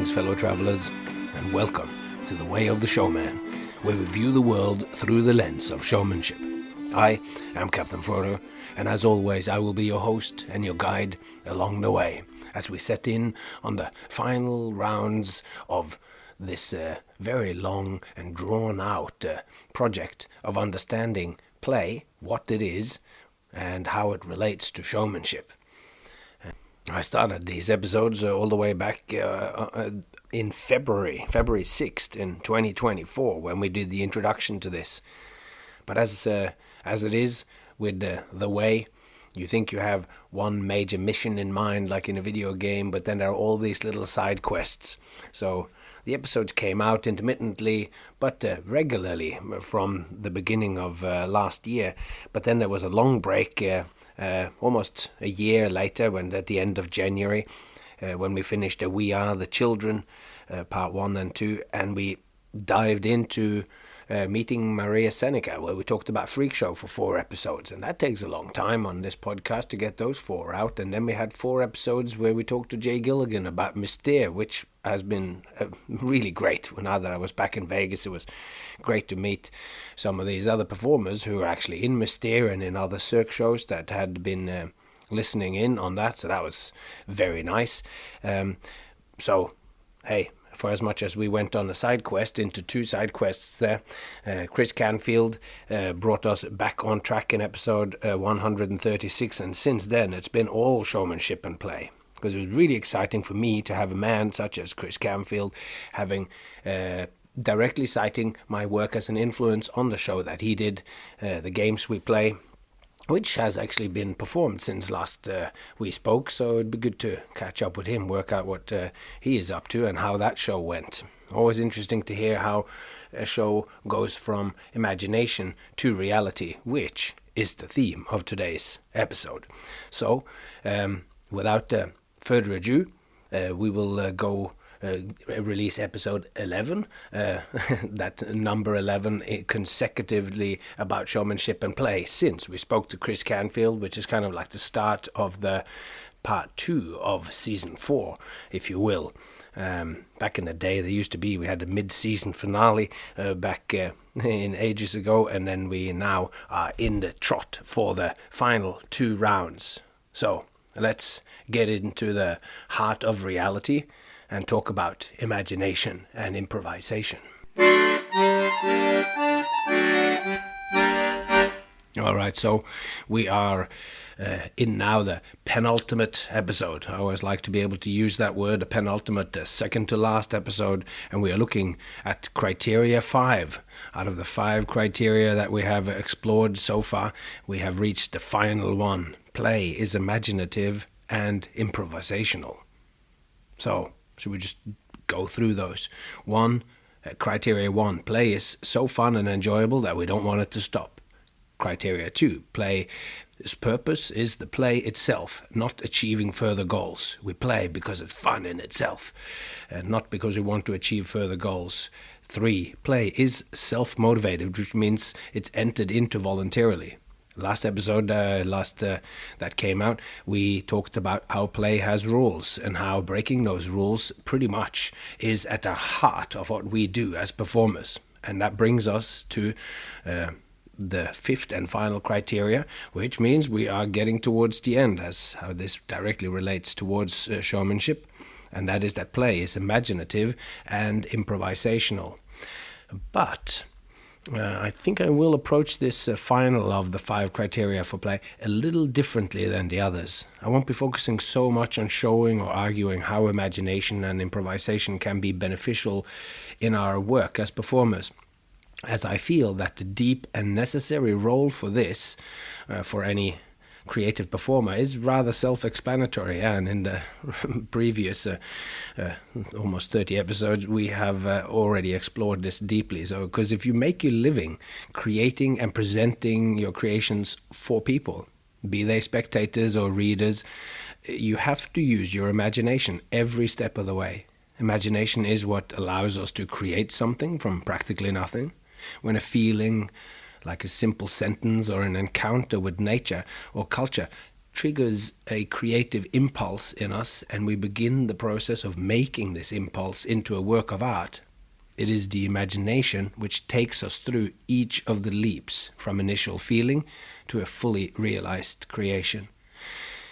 Greetings, fellow travelers, and welcome to The Way of the Showman, where we view the world through the lens of showmanship. I am Captain Frodo, and as always, I will be your host and your guide along the way as we set in on the final rounds of this very long and drawn-out project of understanding play, what it is, and how it relates to showmanship. I started these episodes all the way back in February 6th in 2024 when we did the introduction to this. But as it is with the way, you think you have one major mission in mind like in a video game, but then there are all these little side quests. So the episodes came out intermittently but regularly from the beginning of last year. But then there was a long break almost a year later, when at the end of January, when we finished We Are the Children, part 1 and 2, and we dived into meeting Maria Seneca, where we talked about Freak Show for 4 episodes, and that takes a long time on this podcast to get those 4 out. And then we had 4 episodes where we talked to Jay Gilligan about Mystere, which has been really great. Now that I was back in Vegas, it was great to meet some of these other performers who are actually in Mystere and in other Cirque shows that had been listening in on that, so that was very nice. So, hey, for as much as we went on a side quest into 2 side quests there, Chris Canfield brought us back on track in episode 136, and since then it's been all showmanship and play, because it was really exciting for me to have a man such as Chris Canfield having directly citing my work as an influence on the show that he did, the games we play, which has actually been performed since last we spoke, so it'd be good to catch up with him, work out what he is up to and how that show went. Always interesting to hear how a show goes from imagination to reality, which is the theme of today's episode. So, without further ado, we will go release episode 11, that number 11 consecutively about showmanship and play, since we spoke to Chris Canfield, which is kind of like the start of the part 2 of season 4, if you will. Back in the day, we had a mid-season finale back in ages ago, and then we now are in the trot for the final 2 rounds. So let's get into the heart of reality and talk about imagination and improvisation. All right, so we are in now the penultimate episode. I always like to be able to use that word, a penultimate, second to last episode, and we are looking at criteria 5. Out of the 5 criteria that we have explored so far, we have reached the final one. Play is imaginative and improvisational. So, should we just go through those? Criteria 1, play is so fun and enjoyable that we don't want it to stop. Criteria 2, play's purpose is the play itself, not achieving further goals. We play because it's fun in itself, not because we want to achieve further goals. 3, play is self-motivated, which means it's entered into voluntarily. Last episode that came out, we talked about how play has rules and how breaking those rules pretty much is at the heart of what we do as performers. And that brings us to the 5th and final criteria, which means we are getting towards the end, as how this directly relates towards showmanship, and that is that play is imaginative and improvisational. But I think I will approach this final of the 5 criteria for play a little differently than the others. I won't be focusing so much on showing or arguing how imagination and improvisation can be beneficial in our work as performers, as I feel that the deep and necessary role for this, for any creative performer, is rather self-explanatory, and in the previous almost 30 episodes we have already explored this deeply. So, because if you make your living creating and presenting your creations for people, be they spectators or readers, you have to use your imagination every step of the way. Imagination is what allows us to create something from practically nothing. When a feeling, like a simple sentence or an encounter with nature or culture, triggers a creative impulse in us, and we begin the process of making this impulse into a work of art. It is the imagination which takes us through each of the leaps from initial feeling to a fully realized creation.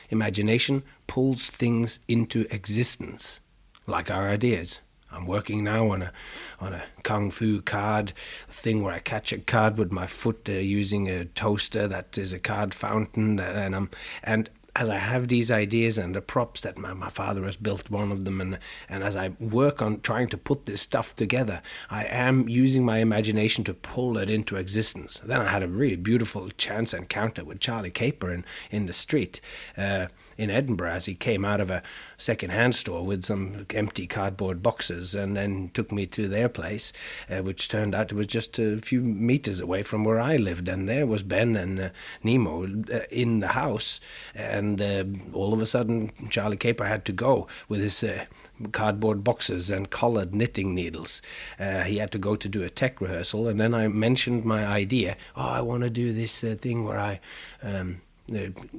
Imagination pulls things into existence, like our ideas. I'm working now on a kung fu card thing where I catch a card with my foot using a toaster that is a card fountain, and as I have these ideas and the props that my father has built one of them, and as I work on trying to put this stuff together, I am using my imagination to pull it into existence. Then I had a really beautiful chance encounter with Charlie Caper in the street in Edinburgh as he came out of a second-hand store with some empty cardboard boxes, and then took me to their place, which turned out it was just a few meters away from where I lived. And there was Ben and Nemo in the house, and all of a sudden Charlie Caper had to go with his cardboard boxes and collared knitting needles. He had to go to do a tech rehearsal, and then I mentioned my idea. I want to do this thing where I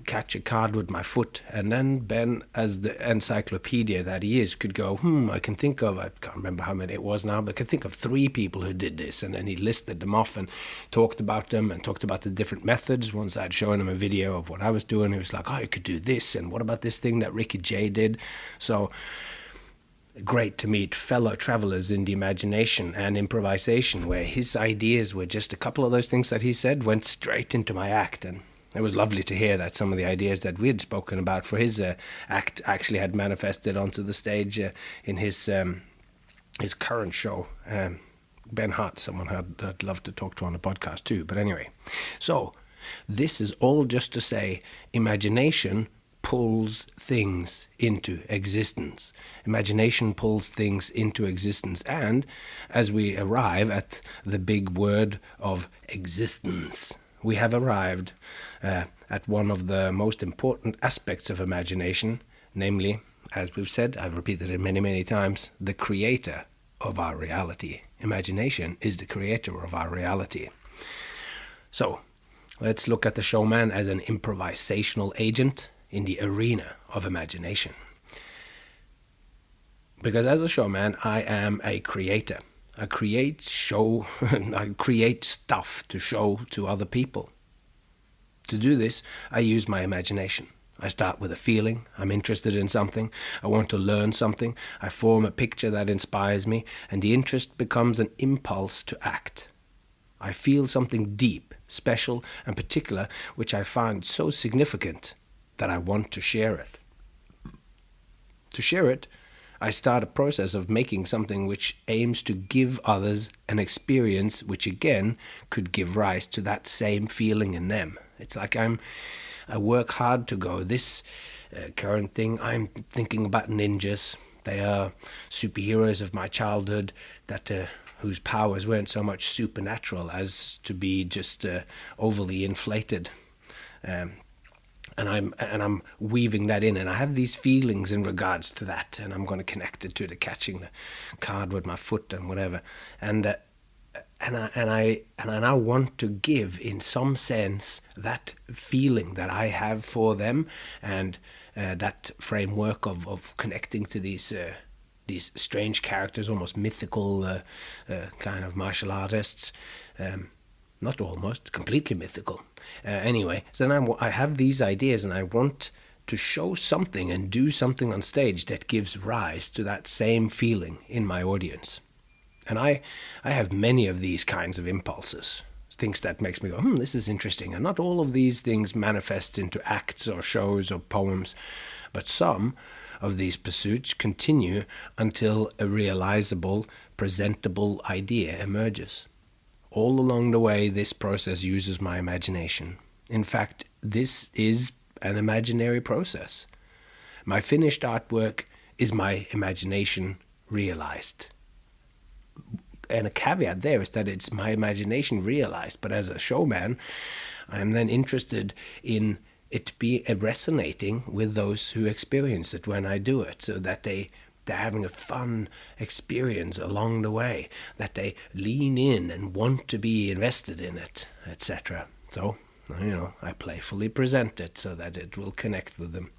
catch a card with my foot, and then Ben, as the encyclopedia that he is, could go, I can't remember how many it was now, but I can think of 3 people who did this. And then he listed them off and talked about them and talked about the different methods. Once I'd shown him a video of what I was doing, he was like, you could do this, and what about this thing that Ricky Jay did? So great to meet fellow travelers in the imagination and improvisation, where his ideas were just a couple of those things that he said went straight into my act. And it was lovely to hear that some of the ideas that we had spoken about for his act actually had manifested onto the stage in his current show. Ben Hart, someone I'd love to talk to on the podcast too. But anyway, so this is all just to say imagination pulls things into existence. Imagination pulls things into existence. And as we arrive at the big word of existence, we have arrived at one of the most important aspects of imagination, namely, as we've said, I've repeated it many, many times, the creator of our reality. Imagination is the creator of our reality. So, let's look at the showman as an improvisational agent in the arena of imagination. Because as a showman, I am a creator. I create stuff to show to other people. To do this, I use my imagination. I start with a feeling. I'm interested in something. I want to learn something. I form a picture that inspires me, and the interest becomes an impulse to act. I feel something deep, special, and particular, which I find so significant that I want to share it. To share it, I start a process of making something which aims to give others an experience which again could give rise to that same feeling in them. It's like I work hard to go, this current thing, I'm thinking about ninjas. They are superheroes of my childhood that whose powers weren't so much supernatural as to be just overly inflated. And I'm weaving that in, and I have these feelings in regards to that, and I'm going to connect it to the catching the card with my foot and whatever, and I now want to give, in some sense, that feeling that I have for them, and that framework of connecting to these strange characters, almost mythical kind of martial artists. Not almost, completely mythical. Anyway, so then I have these ideas, and I want to show something and do something on stage that gives rise to that same feeling in my audience. And I have many of these kinds of impulses, things that makes me go, this is interesting. And not all of these things manifest into acts or shows or poems, but some of these pursuits continue until a realizable, presentable idea emerges. All along the way, this process uses my imagination. In fact, this is an imaginary process. My finished artwork is my imagination realized. And a caveat there is that it's my imagination realized, but as a showman, I am then interested in it be resonating with those who experience it when I do it, so that they're having a fun experience along the way, that they lean in and want to be invested in it, etc. So I playfully present it so that it will connect with them.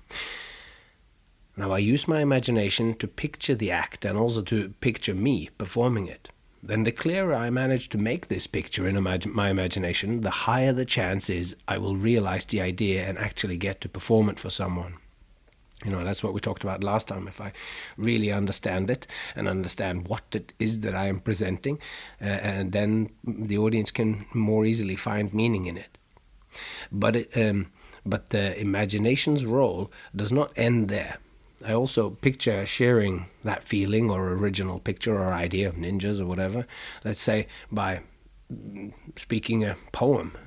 Now I use my imagination to picture the act and also to picture me performing it. Then the clearer I manage to make this picture in my imagination, the higher the chance is I will realize the idea and actually get to perform it for someone. That's what we talked about last time. If I really understand it and understand what it is that I am presenting, and then the audience can more easily find meaning in it. But the imagination's role does not end there. I also picture sharing that feeling or original picture or idea of ninjas or whatever, let's say by speaking a poem,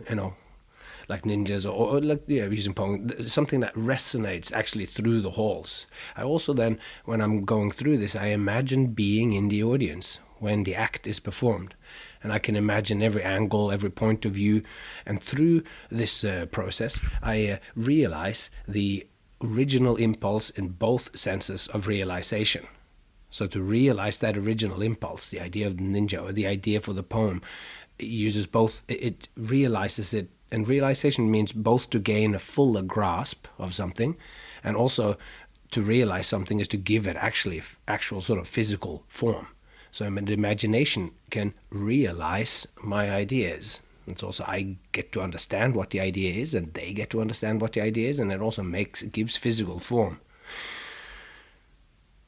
like ninjas, or using poem, something that resonates actually through the halls. I also then, when I'm going through this, I imagine being in the audience when the act is performed. And I can imagine every angle, every point of view. And through this process, I realize the original impulse in both senses of realization. So to realize that original impulse, the idea of the ninja or the idea for the poem, it uses both, it realizes it, and realization means both to gain a fuller grasp of something, and also to realize something is to give it actual sort of physical form. So the imagination can realize my ideas. It's also, I get to understand what the idea is, and they get to understand what the idea is, and it also gives physical form.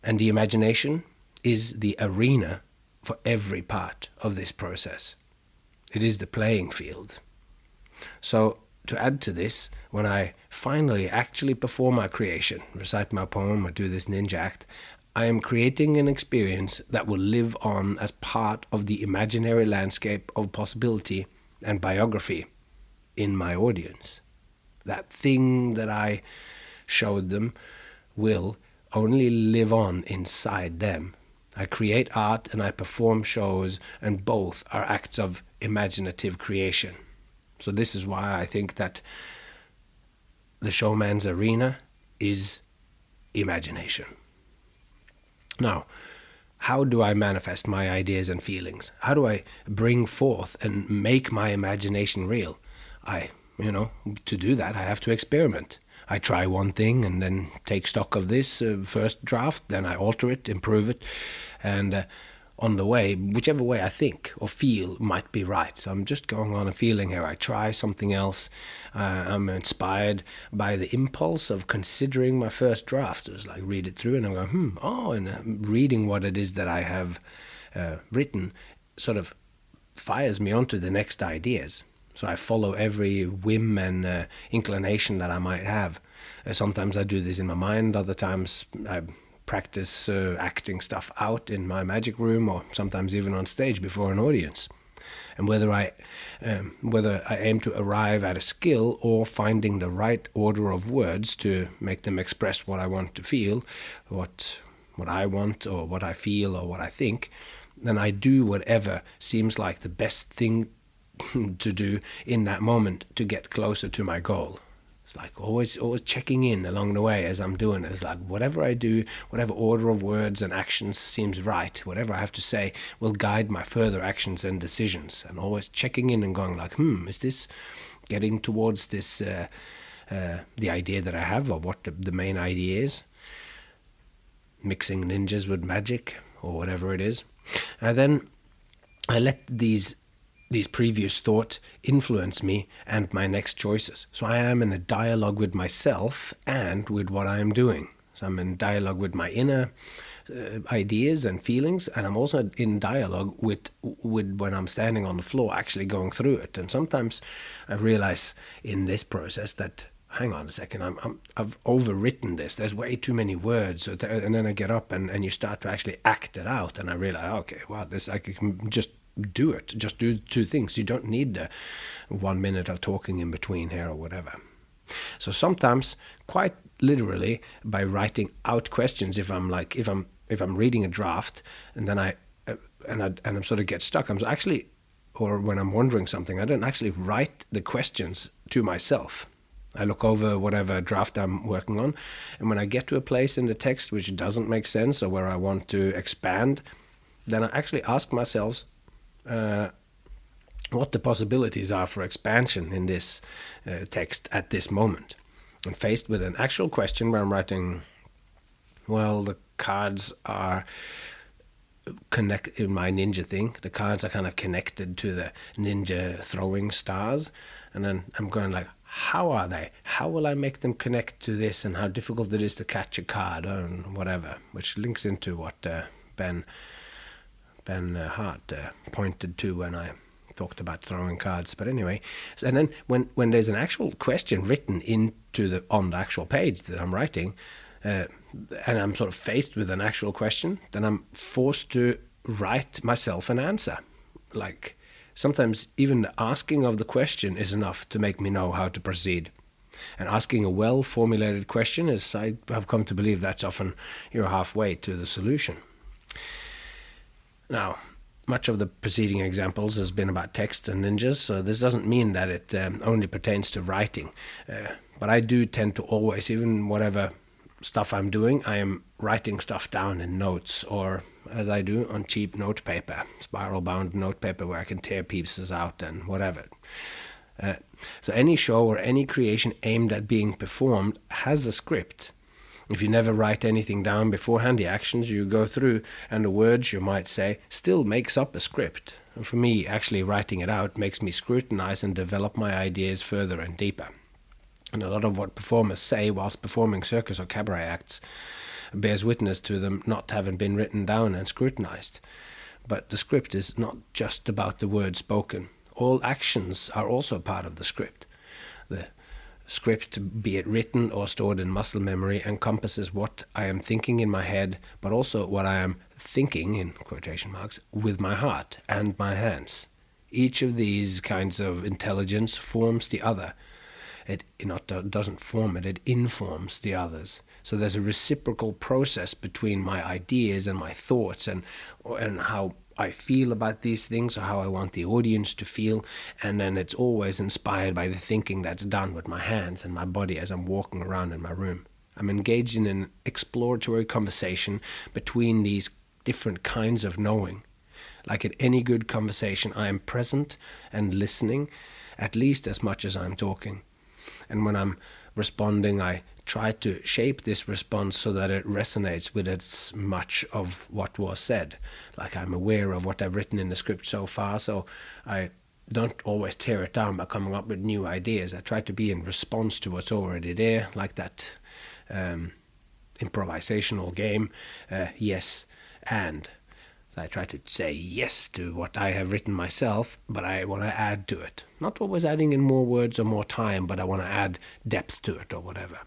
And the imagination is the arena for every part of this process. It is the playing field. So to add to this, when I finally actually perform my creation, recite my poem or do this ninja act, I am creating an experience that will live on as part of the imaginary landscape of possibility and biography in my audience. That thing that I showed them will only live on inside them. I create art and I perform shows, and both are acts of imaginative creation. So this is why I think that the showman's arena is imagination. Now, how do I manifest my ideas and feelings? How do I bring forth and make my imagination real? To do that, I have to experiment. I try one thing and then take stock of this first draft, then I alter it, improve it, and on the way, whichever way I think or feel might be right. So I'm just going on a feeling here. I try something else. I'm inspired by the impulse of considering my first draft. Just like read it through and I go, and reading what it is that I have written sort of fires me onto the next ideas. So I follow every whim and inclination that I might have. Sometimes I do this in my mind. Other times I practice acting stuff out in my magic room, or sometimes even on stage before an audience. And whether I aim to arrive at a skill or finding the right order of words to make them express what I want to feel, what I want or what I feel or what I think, then I do whatever seems like the best thing to do in that moment to get closer to my goal. It's like always checking in along the way as I'm doing it. It's like whatever I do, whatever order of words and actions seems right, whatever I have to say will guide my further actions and decisions. And always checking in and going like, is this getting towards this, the idea that I have, or what the main idea is? Mixing ninjas with magic or whatever it is. And then I let these previous thoughts influence me and my next choices. So I am in a dialogue with myself and with what I am doing. So I'm in dialogue with my inner ideas and feelings, and I'm also in dialogue with when I'm standing on the floor actually going through it. And sometimes I realize in this process that, hang on a second, I've overwritten this. There's way too many words. And then I get up and you start to actually act it out. And I realize, okay, well, I can just do it. Just do two things. You don't need the 1 minute of talking in between here or whatever. So sometimes, quite literally, by writing out questions, if I'm reading a draft and then I'm sort of get stuck, I'm actually, or when I'm wondering something, I don't actually write the questions to myself. I look over whatever draft I'm working on, and when I get to a place in the text which doesn't make sense or where I want to expand, then I actually ask myself, what the possibilities are for expansion in this text at this moment. And faced with an actual question where I'm writing, well, the cards are connected in my ninja thing. The cards are kind of connected to the ninja throwing stars. And then I'm going like, how are they? How will I make them connect to this, and how difficult it is to catch a card or whatever, which links into what Ben Hart pointed to when I talked about throwing cards. But anyway, and then when there's an actual question written on the actual page that I'm writing, and I'm sort of faced with an actual question, then I'm forced to write myself an answer. Like, sometimes even the asking of the question is enough to make me know how to proceed. And asking a well-formulated question is, I have come to believe, that's often you're halfway to the solution. Now, much of the preceding examples has been about texts and ninjas, so this doesn't mean that it only pertains to writing. But I do tend to always, even whatever stuff I'm doing, I am writing stuff down in notes, or as I do on cheap note paper, spiral bound note paper where I can tear pieces out and whatever. So any show or any creation aimed at being performed has a script. If you never write anything down beforehand, the actions you go through and the words you might say still makes up a script. And for me, actually writing it out makes me scrutinize and develop my ideas further and deeper. And a lot of what performers say whilst performing circus or cabaret acts bears witness to them not having been written down and scrutinized. But the script is not just about the words spoken. All actions are also part of the script. The script, be it written or stored in muscle memory, encompasses what I am thinking in my head, but also what I am thinking, in quotation marks, with my heart and my hands. Each of these kinds of intelligence forms the other. It doesn't form it, it informs the others. So there's a reciprocal process between my ideas and my thoughts and how I feel about these things, or how I want the audience to feel, and then it's always inspired by the thinking that's done with my hands and my body as I'm walking around in my room. I'm engaged in an exploratory conversation between these different kinds of knowing. Like in any good conversation, I am present and listening at least as much as I'm talking. And when I'm responding, I try to shape this response so that it resonates with as much of what was said. Like, I'm aware of what I've written in the script so far, so I don't always tear it down by coming up with new ideas. I try to be in response to what's already there, like that improvisational game, yes and. So I try to say yes to what I have written myself, but I want to add to it. Not always adding in more words or more time, but I want to add depth to it or whatever.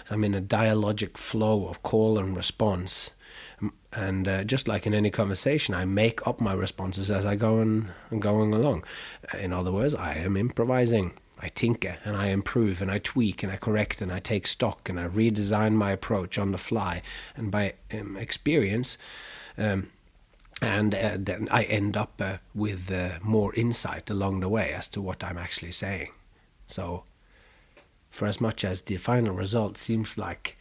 So I'm in a dialogic flow of call and response. And just like in any conversation, I make up my responses as I go and going along. In other words, I am improvising. I tinker and I improve and I tweak and I correct and I take stock and I redesign my approach on the fly. And by experience, and then I end up with more insight along the way as to what I'm actually saying. So, for as much as the final result seems like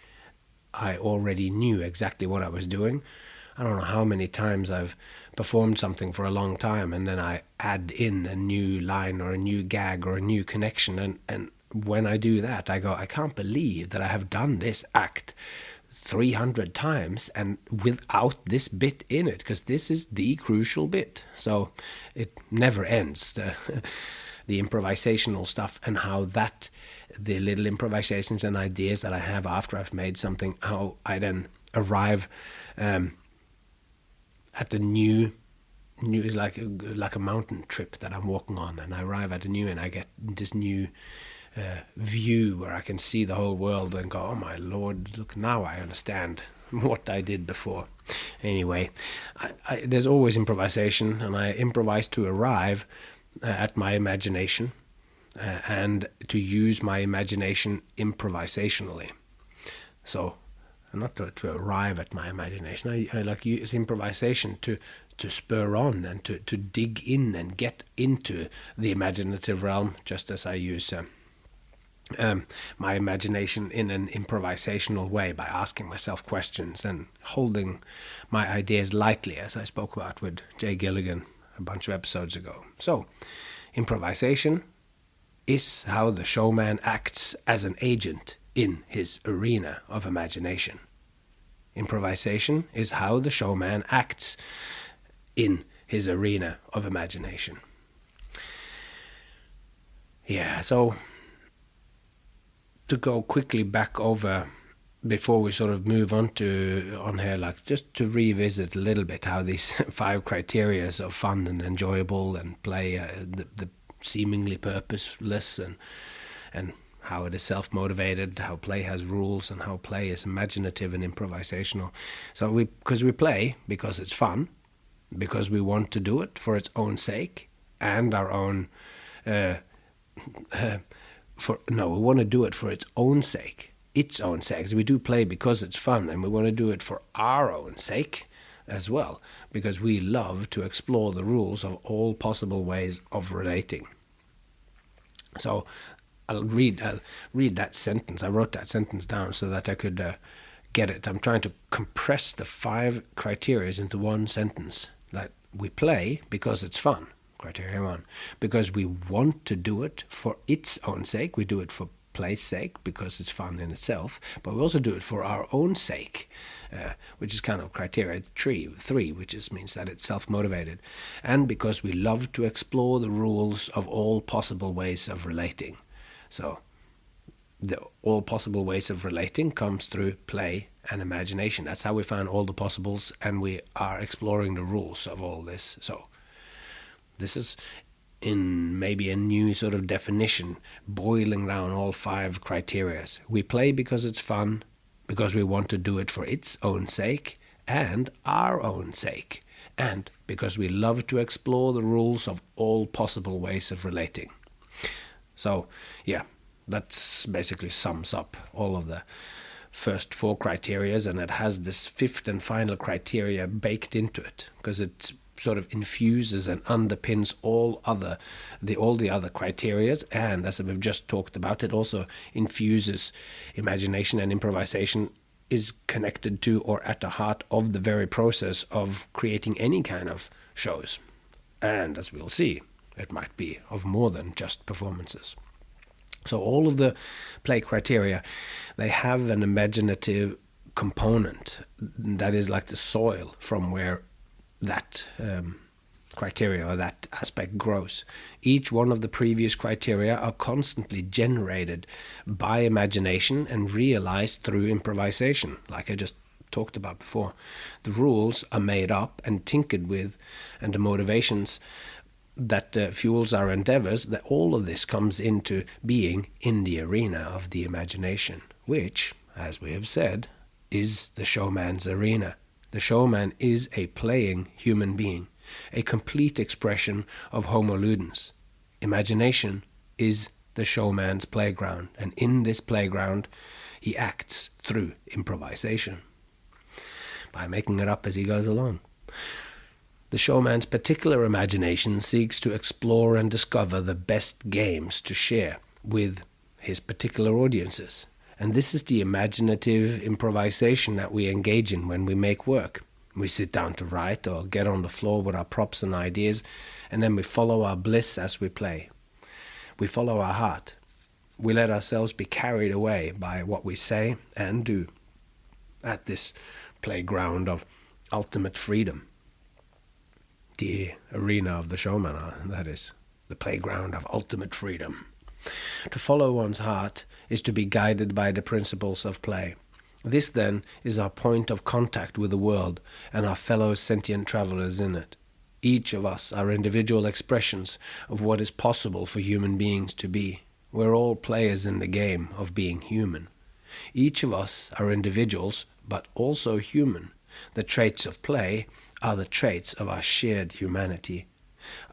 I already knew exactly what I was doing, I don't know how many times I've performed something for a long time and then I add in a new line or a new gag or a new connection. And when I do that, I go, I can't believe that I have done this act 300 times and without this bit in it, because this is the crucial bit. So it never ends, the improvisational stuff, and how that, the little improvisations and ideas that I have after I've made something, how I then arrive at the new is like a mountain trip that I'm walking on, and I arrive at a new, and I get this new view where I can see the whole world and go, oh my lord, look, now I understand what I did before. Anyway, there's always improvisation, and I improvise to arrive at my imagination and to use my imagination improvisationally. So not to arrive at my imagination, I like use improvisation to spur on and to dig in and get into the imaginative realm, just as I use my imagination in an improvisational way by asking myself questions and holding my ideas lightly, as I spoke about with Jay Gilligan a bunch of episodes ago. So Improvisation is how the showman acts as an agent in his arena of imagination. Improvisation is how the showman acts in his arena of imagination. Yeah, so to go quickly back over before we sort of move on here, like just to revisit a little bit how these 5 criteria of fun and enjoyable and play, the seemingly purposeless, and how it is self-motivated, how play has rules, and how play is imaginative and improvisational. So because we play because it's fun, because we want to do it for its own sake and our own we want to do it for its own sake. Its own sake. So we do play because it's fun, and we want to do it for our own sake as well, because we love to explore the rules of all possible ways of relating. So I'll read that sentence. I wrote that sentence down so that I could get it. I'm trying to compress the 5 criteria into one sentence. That we play because it's fun. Criteria 1. Because we want to do it for its own sake. We do it for play's sake because it's fun in itself. But we also do it for our own sake, which is kind of criteria 3, which means that it's self-motivated. And because we love to explore the rules of all possible ways of relating. So the all possible ways of relating comes through play and imagination. That's how we find all the possibles, and we are exploring the rules of all this. So this is in maybe a new sort of definition, boiling down all 5 criteria. We play because it's fun, because we want to do it for its own sake and our own sake, and because we love to explore the rules of all possible ways of relating. So, yeah, that's basically sums up all of the first 4 criteria, and it has this 5th and final criteria baked into it, because it sort of infuses and underpins all the other criteria, and as we've just talked about, it also infuses imagination, and improvisation is connected to or at the heart of the very process of creating any kind of shows. And as we'll see, it might be of more than just performances. So all of the play criteria, they have an imaginative component that is like the soil from where that criteria or that aspect grows. Each one of the previous criteria are constantly generated by imagination and realized through improvisation, like I just talked about before. The rules are made up and tinkered with, and the motivations that fuels our endeavors, that all of this comes into being in the arena of the imagination, which, as we have said, is the showman's arena. The showman is a playing human being, a complete expression of Homo ludens. Imagination is the showman's playground, and in this playground he acts through improvisation, by making it up as he goes along. The showman's particular imagination seeks to explore and discover the best games to share with his particular audiences. And this is the imaginative improvisation that we engage in when we make work. We sit down to write or get on the floor with our props and ideas, and then we follow our bliss as we play. We follow our heart. We let ourselves be carried away by what we say and do at this playground of ultimate freedom. The arena of the showman, that is, the playground of ultimate freedom. To follow one's heart is to be guided by the principles of play. This, then, is our point of contact with the world and our fellow sentient travelers in it. Each of us are individual expressions of what is possible for human beings to be. We're all players in the game of being human. Each of us are individuals, but also human. The traits of play are the traits of our shared humanity.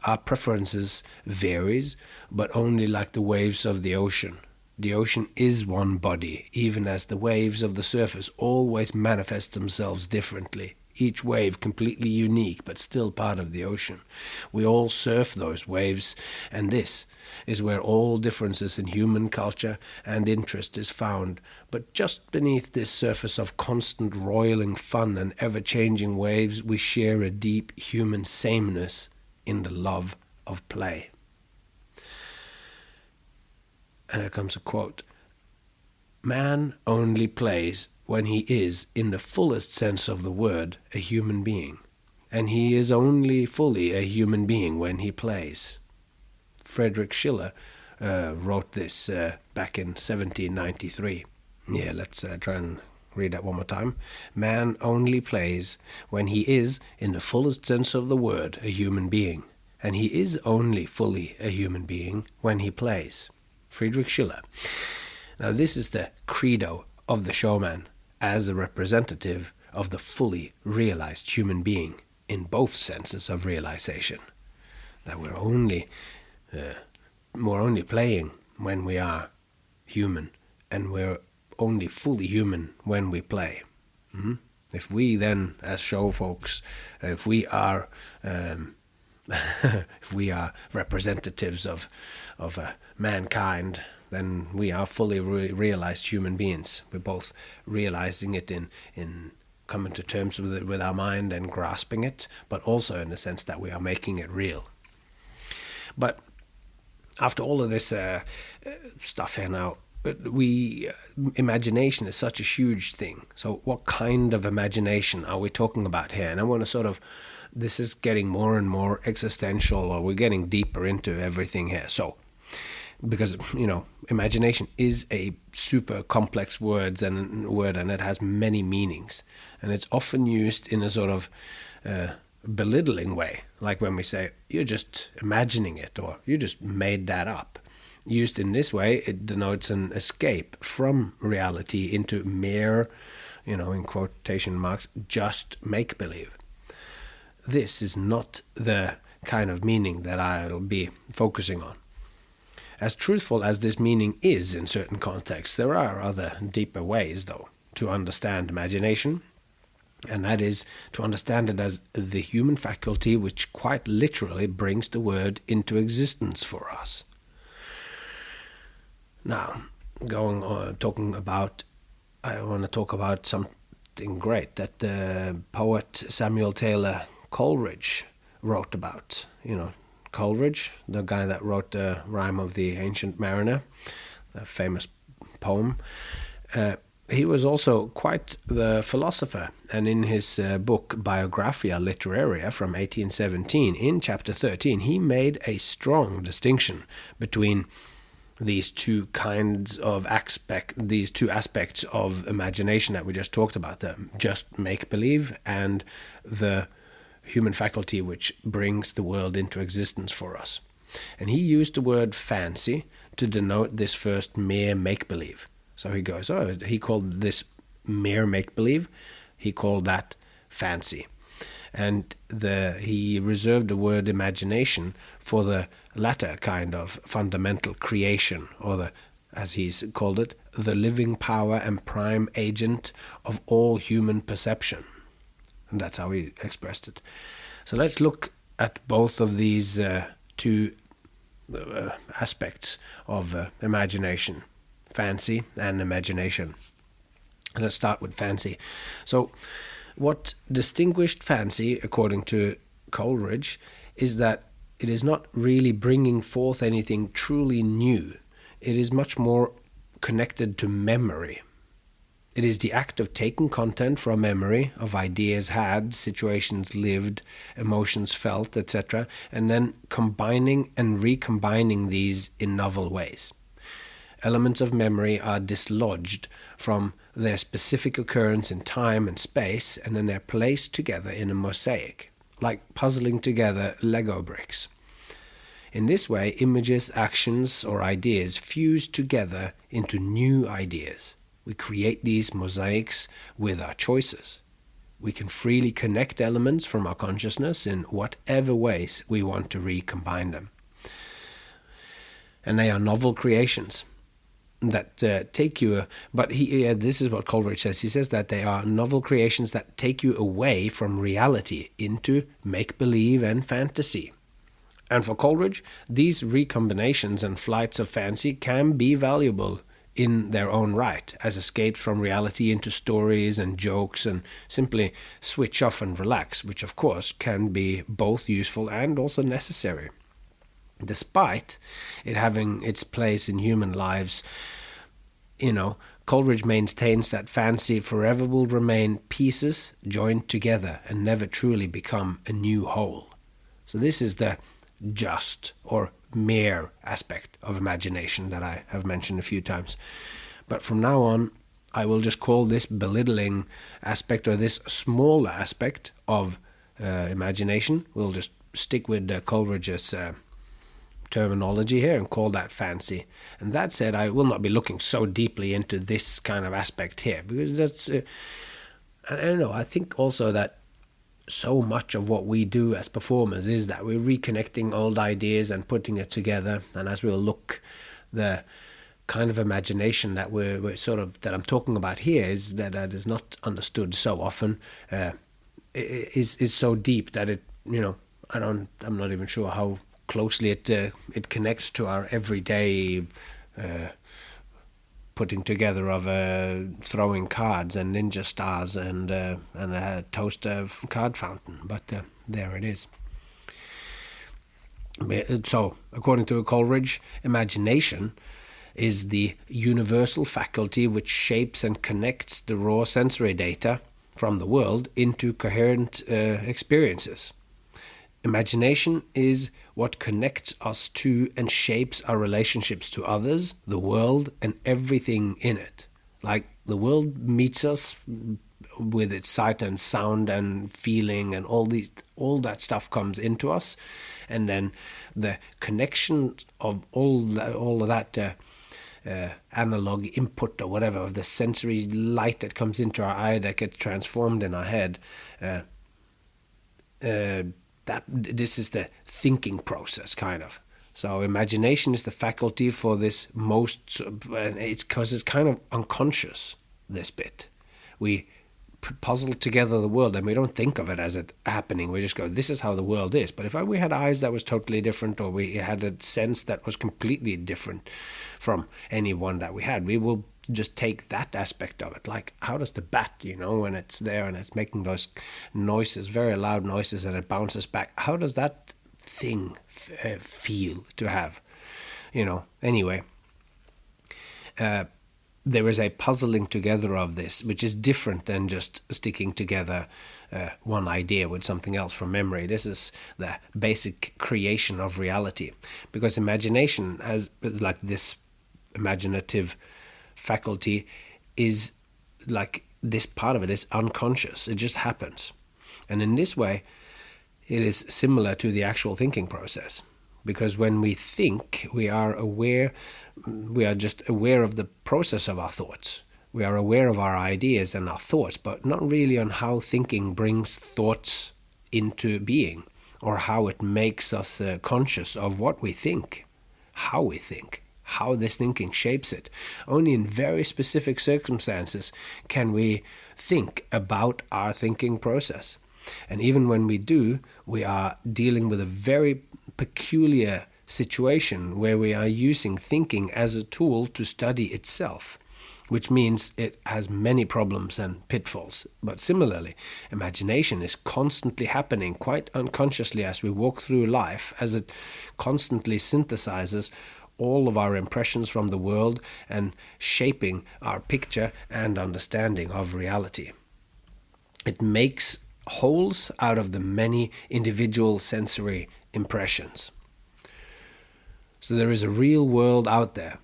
Our preferences varies, but only like the waves of the ocean. The ocean is one body, even as the waves of the surface always manifest themselves differently, each wave completely unique, but still part of the ocean. We all surf those waves, and this is where all differences in human culture and interest is found. But just beneath this surface of constant roiling fun and ever-changing waves, we share a deep human sameness in the love of play. And here comes a quote. Man only plays when he is, in the fullest sense of the word, a human being. And he is only fully a human being when he plays. Friedrich Schiller wrote this back in 1793. Yeah, let's try and read that one more time. Man only plays when he is, in the fullest sense of the word, a human being. And he is only fully a human being when he plays. Friedrich Schiller. Now this is the credo of the showman as a representative of the fully realized human being in both senses of realization. That we're only playing when we are human, and we're only fully human when we play. If we then, as show folks, if we are if we are representatives of mankind, then we are fully realized human beings. We're both realizing it in coming to terms with it with our mind and grasping it, but also in the sense that we are making it real. But after all of this stuff here now, imagination is such a huge thing. So what kind of imagination are we talking about here? And I want to this is getting more and more existential, or we're getting deeper into everything here. So, because, imagination is a super complex word, and it has many meanings. And it's often used in a sort of belittling way, like when we say, you're just imagining it, or you just made that up. Used in this way, it denotes an escape from reality into mere, in quotation marks, just make-believe. This is not the kind of meaning that I'll be focusing on. As truthful as this meaning is in certain contexts, there are other deeper ways, though, to understand imagination, and that is to understand it as the human faculty which quite literally brings the word into existence for us. Now, I want to talk about something great that the poet Samuel Taylor Coleridge wrote about. Coleridge, the guy that wrote the Rime of the Ancient Mariner, the famous poem. He was also quite the philosopher, and in his book Biographia Literaria from 1817, in chapter 13, he made a strong distinction between these two aspects of imagination that we just talked about, the just make-believe and the human faculty which brings the world into existence for us. And he used the word fancy to denote this first mere make-believe. So he goes, he called this mere make-believe, he called that fancy. And he reserved the word imagination for the latter kind of fundamental creation, or as he's called it, the living power and prime agent of all human perception. And that's how he expressed it. So let's look at both of these two aspects of imagination, fancy and imagination. Let's start with fancy. So what distinguished fancy, according to Coleridge, is that it is not really bringing forth anything truly new. It is much more connected to memory. It is the act of taking content from memory, of ideas had, situations lived, emotions felt, etc., and then combining and recombining these in novel ways. Elements of memory are dislodged from their specific occurrence in time and space, and then they're placed together in a mosaic, like puzzling together Lego bricks. In this way, images, actions, or ideas fuse together into new ideas. We create these mosaics with our choices. We can freely connect elements from our consciousness in whatever ways we want to recombine them. And they are novel creations that take you, this is what Coleridge says. He says that they are novel creations that take you away from reality into make-believe and fantasy. And for Coleridge, these recombinations and flights of fancy can be valuable in their own right, as escapes from reality into stories and jokes, and simply switch off and relax, which of course can be both useful and also necessary. Despite it having its place in human lives, Coleridge maintains that fancy forever will remain pieces joined together and never truly become a new whole. So this is the just or mere aspect of imagination that I have mentioned a few times. But from now on, I will just call this belittling aspect, or this smaller aspect of imagination. We'll just stick with Coleridge's terminology here and call that fancy. And that said, I will not be looking so deeply into this kind of aspect here, because that's I don't know, I think also that so much of what we do as performers is that we're reconnecting old ideas and putting it together. And as we'll look, the kind of imagination that we're sort of, that I'm talking about here, is that is not understood so often, is so deep that it, I'm not even sure how closely it connects to our everyday putting together of throwing cards and ninja stars and a toaster card fountain. But there it is. So, according to Coleridge, imagination is the universal faculty which shapes and connects the raw sensory data from the world into coherent experiences. Imagination is what connects us to and shapes our relationships to others, the world, and everything in it. Like, the world meets us with its sight and sound and feeling, and all that stuff comes into us, and then the connection of all of that analog input or whatever, of the sensory light that comes into our eye that gets transformed in our head. That this is the thinking process, kind of. So imagination is the faculty for this most, it's because it's kind of unconscious, this bit. We puzzle together the world and we don't think of it as it happening. We just go, this is how the world is. But if we had eyes that was totally different, or we had a sense that was completely different from any one that we had, we will just take that aspect of it. Like, how does the bat, when it's there and it's making those noises, very loud noises, and it bounces back, how does that thing feel to have? Anyway, there is a puzzling together of this, which is different than just sticking together one idea with something else from memory. This is the basic creation of reality, because imagination is like this imaginative faculty is like, this part of it is unconscious. It just happens. And in this way, it is similar to the actual thinking process. Because when we think, we are just aware of the process of our thoughts. We are aware of our ideas and our thoughts, but not really on how thinking brings thoughts into being, or how it makes us conscious of what we think, how we think, how this thinking shapes it. Only in very specific circumstances can we think about our thinking process. And even when we do, we are dealing with a very peculiar situation where we are using thinking as a tool to study itself, which means it has many problems and pitfalls. But similarly, imagination is constantly happening quite unconsciously as we walk through life, as it constantly synthesizes all of our impressions from the world and shaping our picture and understanding of reality. It makes wholes out of the many individual sensory impressions. So there is a real world out there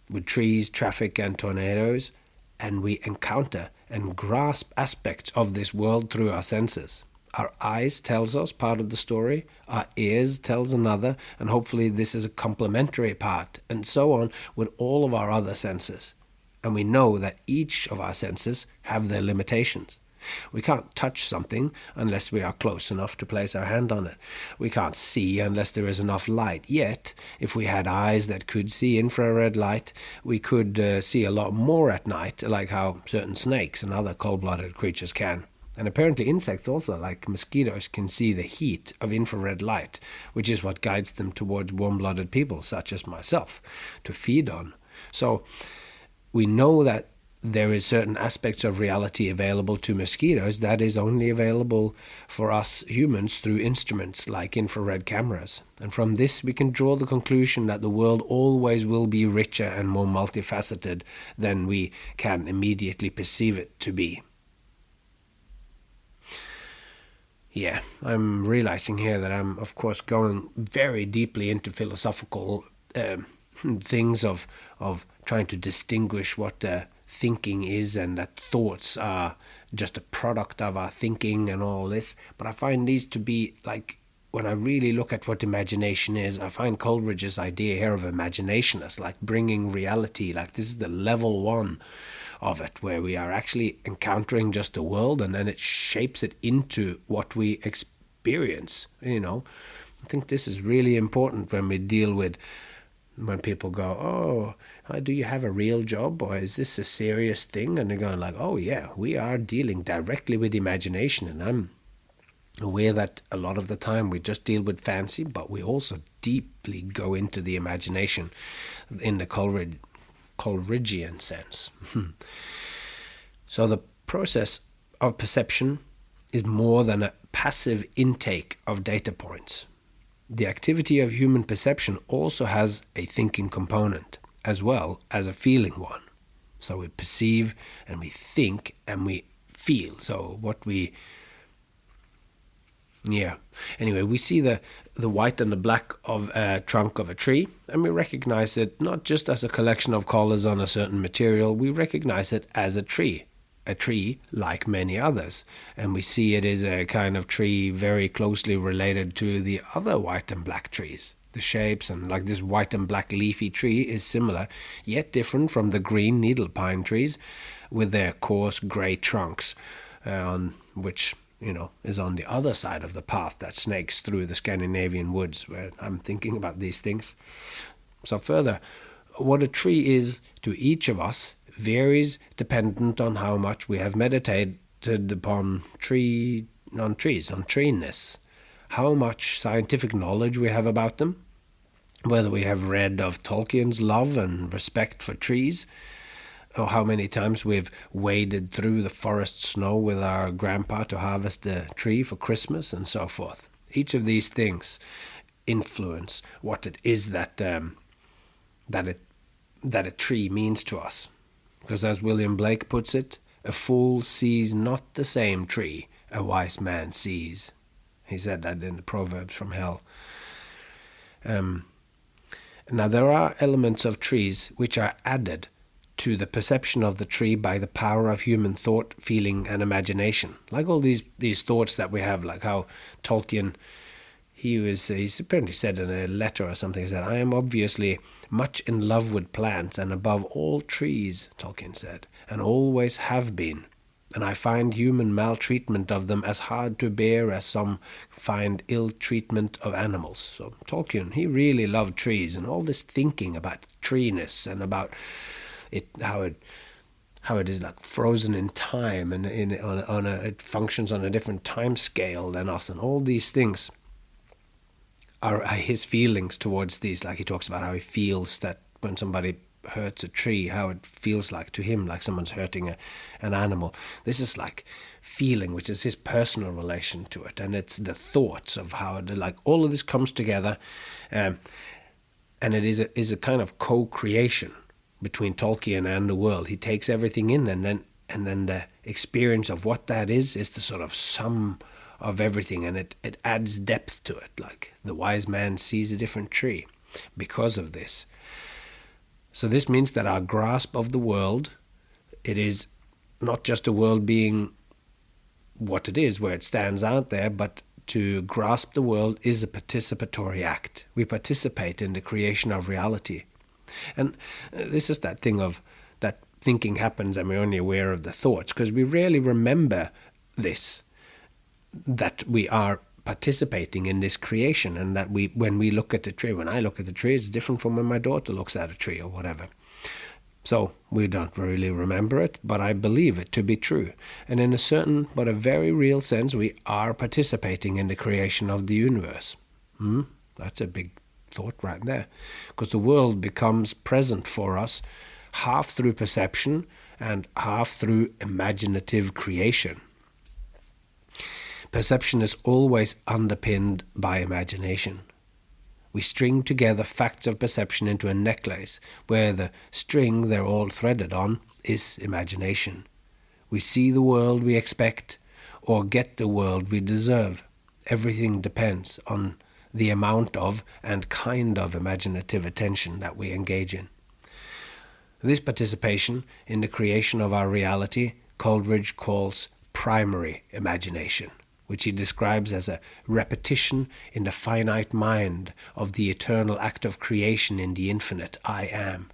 with trees, traffic, and tornadoes, and we encounter and grasp aspects of this world through our senses. Our eyes tells us part of the story, our ears tells another, and hopefully this is a complementary part, and so on with all of our other senses. And we know that each of our senses have their limitations. We can't touch something unless we are close enough to place our hand on it. We can't see unless there is enough light. Yet, if we had eyes that could see infrared light, we could see a lot more at night, like how certain snakes and other cold-blooded creatures can. And apparently insects also, like mosquitoes, can see the heat of infrared light, which is what guides them towards warm-blooded people, such as myself, to feed on. So we know that there is certain aspects of reality available to mosquitoes that is only available for us humans through instruments like infrared cameras. And from this we can draw the conclusion that the world always will be richer and more multifaceted than we can immediately perceive it to be. Yeah, I'm realizing here that I'm, of course, going very deeply into philosophical things of trying to distinguish what thinking is, and that thoughts are just a product of our thinking and all this. But I find these to be, like, when I really look at what imagination is, I find Coleridge's idea here of imagination as like bringing reality, like this is the level one of it, where we are actually encountering just the world and then it shapes it into what we experience. I think this is really important when we deal with, when people go, oh, do you have a real job, or is this a serious thing? And they're going like, oh yeah, we are dealing directly with imagination. And I'm aware that a lot of the time we just deal with fancy, but we also deeply go into the imagination in the Coleridgean sense. So the process of perception is more than a passive intake of data points. The activity of human perception also has a thinking component as well as a feeling one. So we perceive and we think and we feel. So anyway, we see the white and the black of a trunk of a tree, and we recognize it not just as a collection of colors on a certain material, we recognize it as a tree like many others. And we see it is a kind of tree very closely related to the other white and black trees. The shapes, and like this white and black leafy tree is similar, yet different from the green needle pine trees with their coarse gray trunks, which is on the other side of the path that snakes through the Scandinavian woods, where I'm thinking about these things. So further, what a tree is to each of us varies dependent on how much we have meditated upon treeness, how much scientific knowledge we have about them, whether we have read of Tolkien's love and respect for trees, or how many times we've waded through the forest snow with our grandpa to harvest a tree for Christmas, and so forth. Each of these things influence what it is that a tree means to us. Because as William Blake puts it, a fool sees not the same tree a wise man sees. He said that in the Proverbs from Hell. Now there are elements of trees which are added to the perception of the tree by the power of human thought, feeling, and imagination. Like all these thoughts that we have, like how Tolkien, he's apparently said in a letter or something, he said, I am obviously much in love with plants and above all trees, Tolkien said, and always have been. And I find human maltreatment of them as hard to bear as some find ill treatment of animals. So Tolkien, he really loved trees, and all this thinking about treeness and about it, how it is like frozen in time, and it functions on a different time scale than us, and all these things are his feelings towards these. Like he talks about how he feels that when somebody hurts a tree, how it feels like to him, like someone's hurting an animal. This is like feeling, which is his personal relation to it, and it's the thoughts of how it, like all of this comes together, and it is a kind of co-creation between Tolkien and the world. He takes everything in, and then the experience of what that is the sort of sum of everything, and it adds depth to it. Like the wise man sees a different tree because of this. So this means that our grasp of the world, it is not just a world being what it is, where it stands out there, but to grasp the world is a participatory act. We participate in the creation of reality. And this is that thing of that thinking happens and we're only aware of the thoughts, because we rarely remember this, that we are participating in this creation, and that when we look at the tree, when I look at the tree, it's different from when my daughter looks at a tree or whatever. So we don't really remember it, but I believe it to be true. And in a certain but a very real sense, we are participating in the creation of the universe. That's a big thought right there, because the world becomes present for us half through perception and half through imaginative creation. Perception is always underpinned by imagination. We string together facts of perception into a necklace, where the string they're all threaded on is imagination. We see the world we expect, or get the world we deserve. Everything depends on the amount of and kind of imaginative attention that we engage in. This participation in the creation of our reality, Coleridge calls primary imagination, which he describes as a repetition in the finite mind of the eternal act of creation in the infinite I am.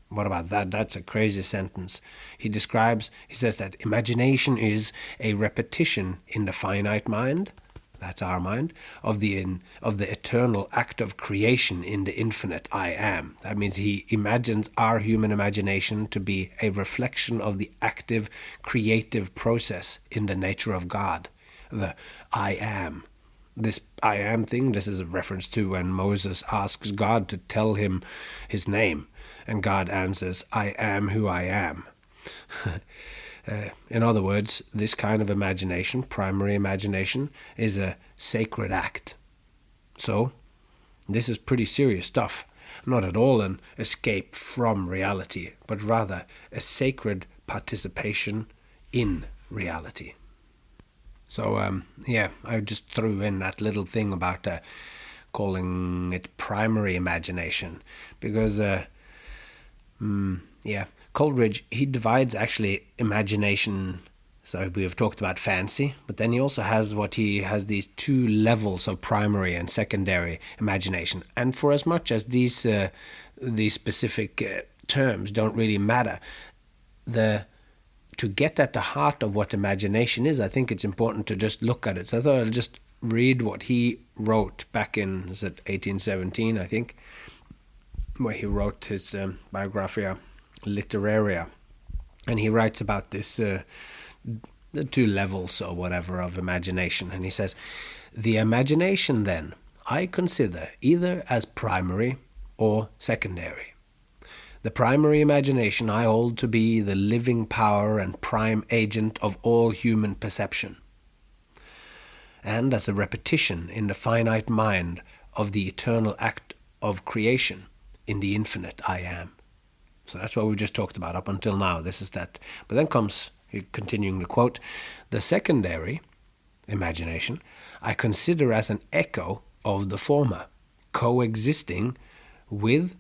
What about that? That's a crazy sentence. He says that imagination is a repetition in the finite mind, that's our mind, of the eternal act of creation in the infinite I am. That means he imagines our human imagination to be a reflection of the active, creative process in the nature of God, the I am. This I am thing, this is a reference to when Moses asks God to tell him his name, and God answers, I am who I am. In other words, this kind of imagination, primary imagination, is a sacred act. So, this is pretty serious stuff. Not at all an escape from reality, but rather a sacred participation in reality. So, I just threw in that little thing about calling it primary imagination, because, Coleridge, he divides actually imagination. So we have talked about fancy, but then he also has these two levels of primary and secondary imagination. And for as much as these specific terms don't really matter, to get at the heart of what imagination is, I think it's important to just look at it. So I thought I'll just read what he wrote back in 1817, I think, where he wrote his Biographia Literaria. And he writes about this, the two levels or whatever of imagination. And he says, the imagination then I consider either as primary or secondary. The primary imagination I hold to be the living power and prime agent of all human perception, and as a repetition in the finite mind of the eternal act of creation in the infinite I am. So that's what we just talked about up until now. This is that. But then comes, continuing the quote, the secondary imagination I consider as an echo of the former, coexisting with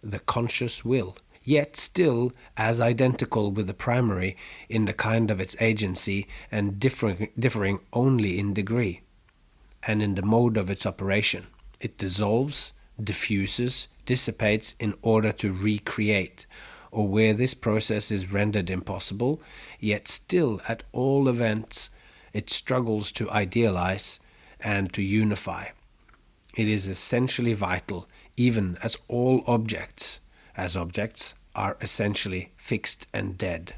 the conscious will, yet still as identical with the primary in the kind of its agency and differing only in degree and in the mode of its operation. It dissolves, diffuses, dissipates in order to recreate, or where this process is rendered impossible, yet still at all events it struggles to idealize and to unify. It is essentially vital, even as all objects, are essentially fixed and dead.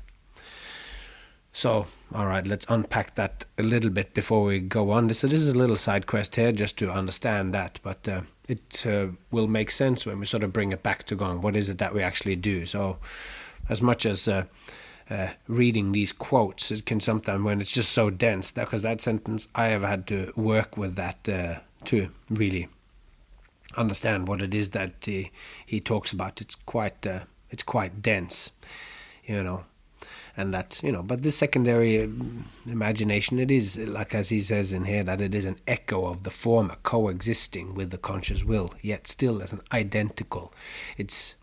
So, all right, let's unpack that a little bit before we go on. So this is a little side quest here, just to understand that, but it will make sense when we sort of bring it back to going, what is it that we actually do? So, as much as reading these quotes, it can sometimes, when it's just so dense, because that sentence, I have had to work with that to really understand what it is that he talks about. It's quite dense, and that's, but this secondary imagination, it is, like as he says in here, that it is an echo of the former, coexisting with the conscious will, yet still as an identical. It's,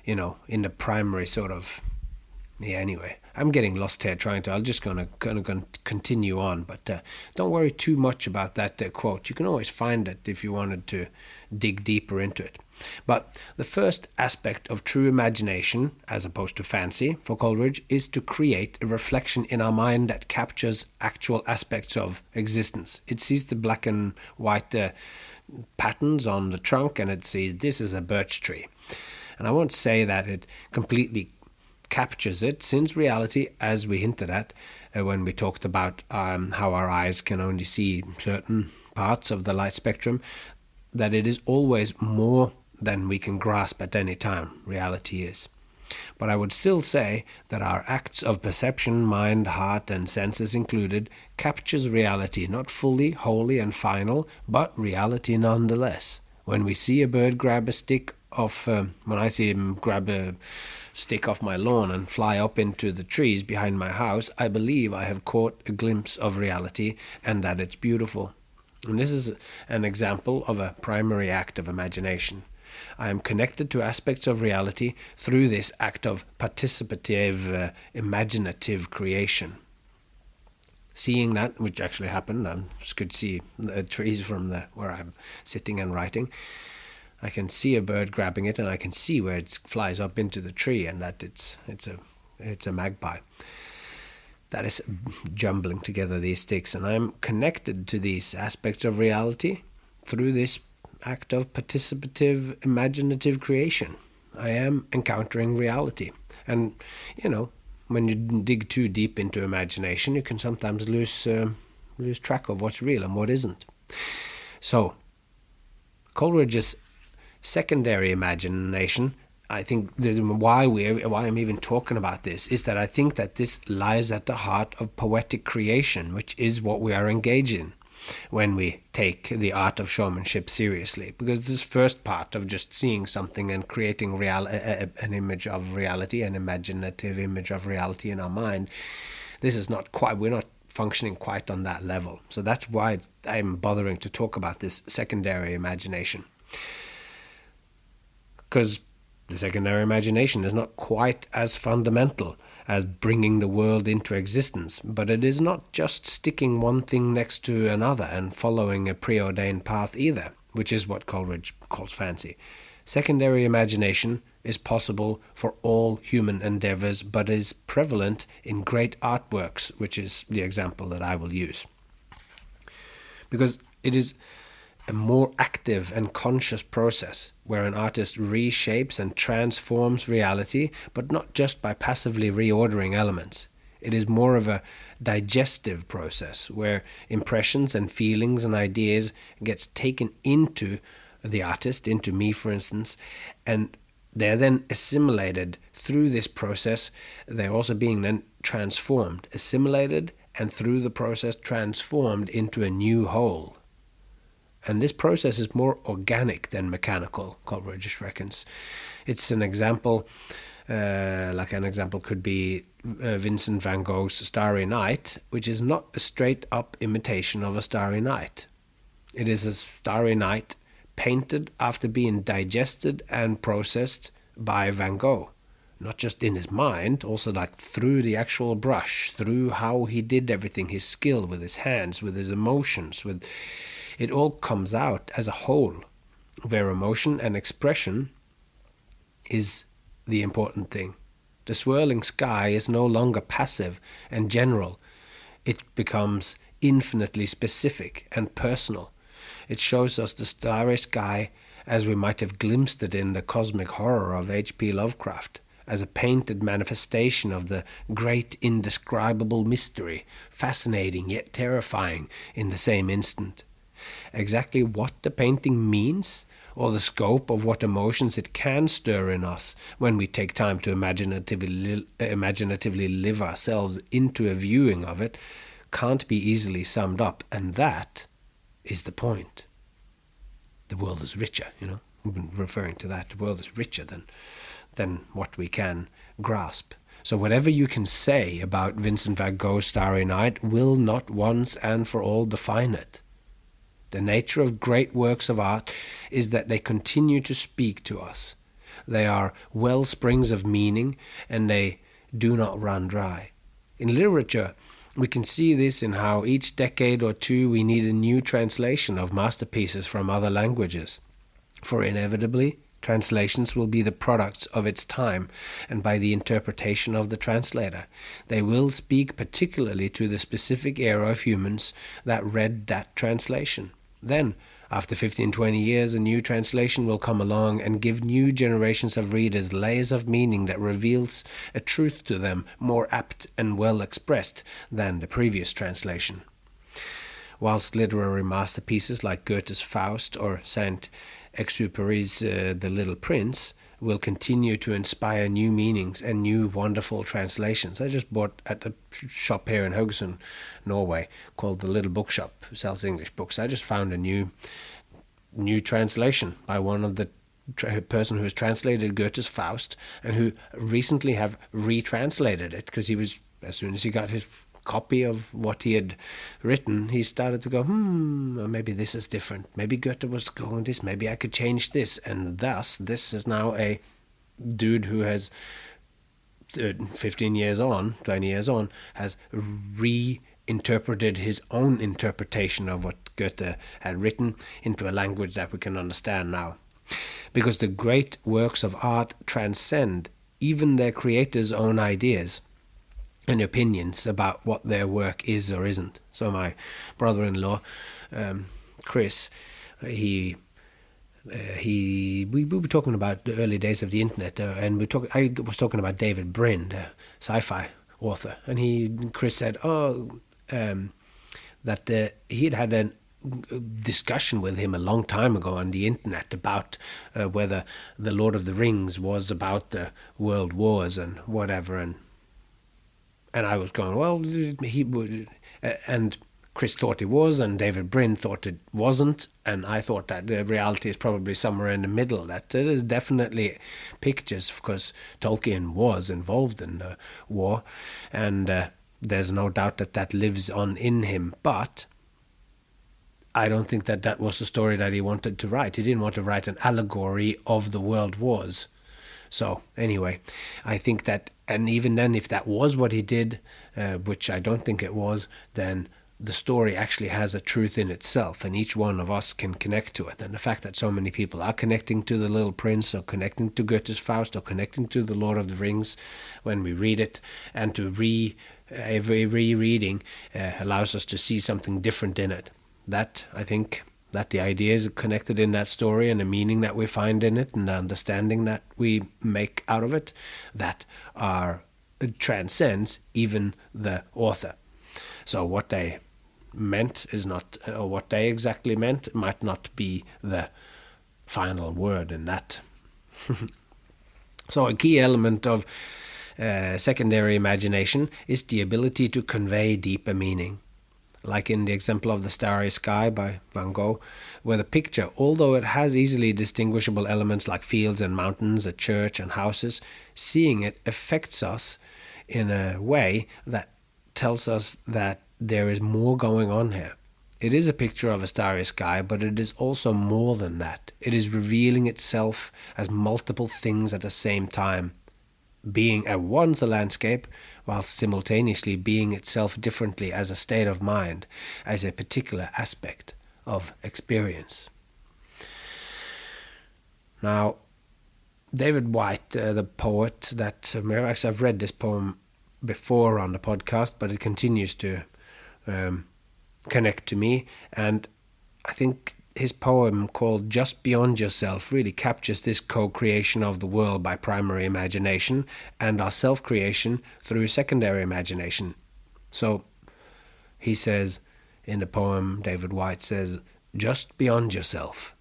in the primary sort of, anyway, I'm getting lost here I'm just going to continue on, but don't worry too much about that quote. You can always find it if you wanted to dig deeper into it. But the first aspect of true imagination, as opposed to fancy, for Coleridge, is to create a reflection in our mind that captures actual aspects of existence. It sees the black and white patterns on the trunk, and it sees this is a birch tree. And I won't say that it completely captures it, since reality, as we hinted at when we talked about how our eyes can only see certain parts of the light spectrum, that it is always more than we can grasp at any time. Reality is. But I would still say that our acts of perception, mind, heart, and senses included, captures reality, not fully, wholly, and final, but reality nonetheless. When we see a bird grab a stick off, when I see him grab a stick off my lawn and fly up into the trees behind my house, I believe I have caught a glimpse of reality and that it's beautiful. And this is an example of a primary act of imagination. I am connected to aspects of reality through this act of participative, imaginative creation. Seeing that, which actually happened, I could see the trees from where I'm sitting and writing. I can see a bird grabbing it, and I can see where it flies up into the tree, and that it's a magpie that is jumbling together these sticks. And I'm connected to these aspects of reality through this act of participative, imaginative creation. I am encountering reality. And, when you dig too deep into imagination, you can sometimes lose track of what's real and what isn't. So, Coleridge's secondary imagination, I think why I'm even talking about this is that I think that this lies at the heart of poetic creation, which is what we are engaged in when we take the art of showmanship seriously. Because this first part of just seeing something and creating an image of reality, an imaginative image of reality in our mind, this is not quite, we're not functioning quite on that level. So that's why I'm bothering to talk about this secondary imagination. Because the secondary imagination is not quite as fundamental as bringing the world into existence, but it is not just sticking one thing next to another and following a preordained path either, which is what Coleridge calls fancy. Secondary imagination is possible for all human endeavors, but is prevalent in great artworks, which is the example that I will use. Because it is a more active and conscious process where an artist reshapes and transforms reality, but not just by passively reordering elements. It is more of a digestive process where impressions and feelings and ideas gets taken into the artist, into me for instance, and they're then assimilated through this process. They're also being then transformed, assimilated, and through the process transformed into a new whole. And this process is more organic than mechanical, Coleridge reckons. It's an example, like an example could be Vincent van Gogh's Starry Night, which is not a straight-up imitation of a starry night. It is a starry night painted after being digested and processed by Van Gogh. Not just in his mind, also like through the actual brush, through how he did everything, his skill with his hands, with his emotions, with... It all comes out as a whole, where emotion and expression is the important thing. The swirling sky is no longer passive and general. It becomes infinitely specific and personal. It shows us the starry sky as we might have glimpsed it in the cosmic horror of H.P. Lovecraft, as a painted manifestation of the great indescribable mystery, fascinating yet terrifying in the same instant. Exactly what the painting means, or the scope of what emotions it can stir in us when we take time to imaginatively live ourselves into a viewing of it, can't be easily summed up, and that is the point. The world is richer, we've been referring to that. The world is richer than what we can grasp. So whatever you can say about Vincent van Gogh's Starry Night will not once and for all define it. The nature of great works of art is that they continue to speak to us. They are well springs of meaning, and they do not run dry. In literature, we can see this in how each decade or two we need a new translation of masterpieces from other languages. For inevitably, translations will be the products of its time, and by the interpretation of the translator, they will speak particularly to the specific era of humans that read that translation. Then, after 15-20 years, a new translation will come along and give new generations of readers layers of meaning that reveals a truth to them more apt and well expressed than the previous translation. Whilst literary masterpieces like Goethe's Faust or Saint-Exupéry's The Little Prince will continue to inspire new meanings and new wonderful translations. I just bought at a shop here in Haugesund, Norway, called The Little Bookshop, who sells English books. I just found a new translation by one of the person who has translated Goethe's Faust, and who recently have retranslated it, because he was, as soon as he got his copy of what he had written, he started to go, maybe this is different. Maybe Goethe was going this. Maybe I could change this. And thus, this is now a dude who has 15 years on, 20 years on, has reinterpreted his own interpretation of what Goethe had written into a language that we can understand now. Because the great works of art transcend even their creators' own ideas and opinions about what their work is or isn't. So my brother-in-law, Chris, we were talking about the early days of the internet, and I was talking about David Brin, the sci-fi author, and Chris said, that he had a discussion with him a long time ago on the internet about whether the Lord of the Rings was about the world wars and whatever, and I was going, well, he would, and Chris thought it was, and David Brin thought it wasn't, and I thought that the reality is probably somewhere in the middle, that there is definitely pictures, because Tolkien was involved in the war, and there's no doubt that lives on in him, but I don't think that was the story that he wanted to write. He didn't want to write an allegory of the world wars. So anyway, I think that, and even then, if that was what he did, which I don't think it was, then the story actually has a truth in itself, and each one of us can connect to it. And the fact that so many people are connecting to The Little Prince, or connecting to Goethe's Faust, or connecting to The Lord of the Rings when we read it, and to every rereading allows us to see something different in it. That, I think, that the ideas connected in that story, and the meaning that we find in it, and the understanding that we make out of it, that transcends even the author. So what they meant is not, or what they exactly meant might not be the final word in that. So a key element of secondary imagination is the ability to convey deeper meaning. Like in the example of The Starry Sky by Van Gogh, where the picture, although it has easily distinguishable elements like fields and mountains, a church and houses, seeing it affects us in a way that tells us that there is more going on here. It is a picture of a starry sky, but it is also more than that. It is revealing itself as multiple things at the same time, being at once a landscape, while simultaneously being itself differently as a state of mind, as a particular aspect of experience. Now, David Whyte, the poet, actually I've read this poem before on the podcast, but it continues to connect to me, and I think his poem called Just Beyond Yourself really captures this co-creation of the world by primary imagination and our self-creation through secondary imagination. So he says in the poem, David Whyte says, just beyond yourself,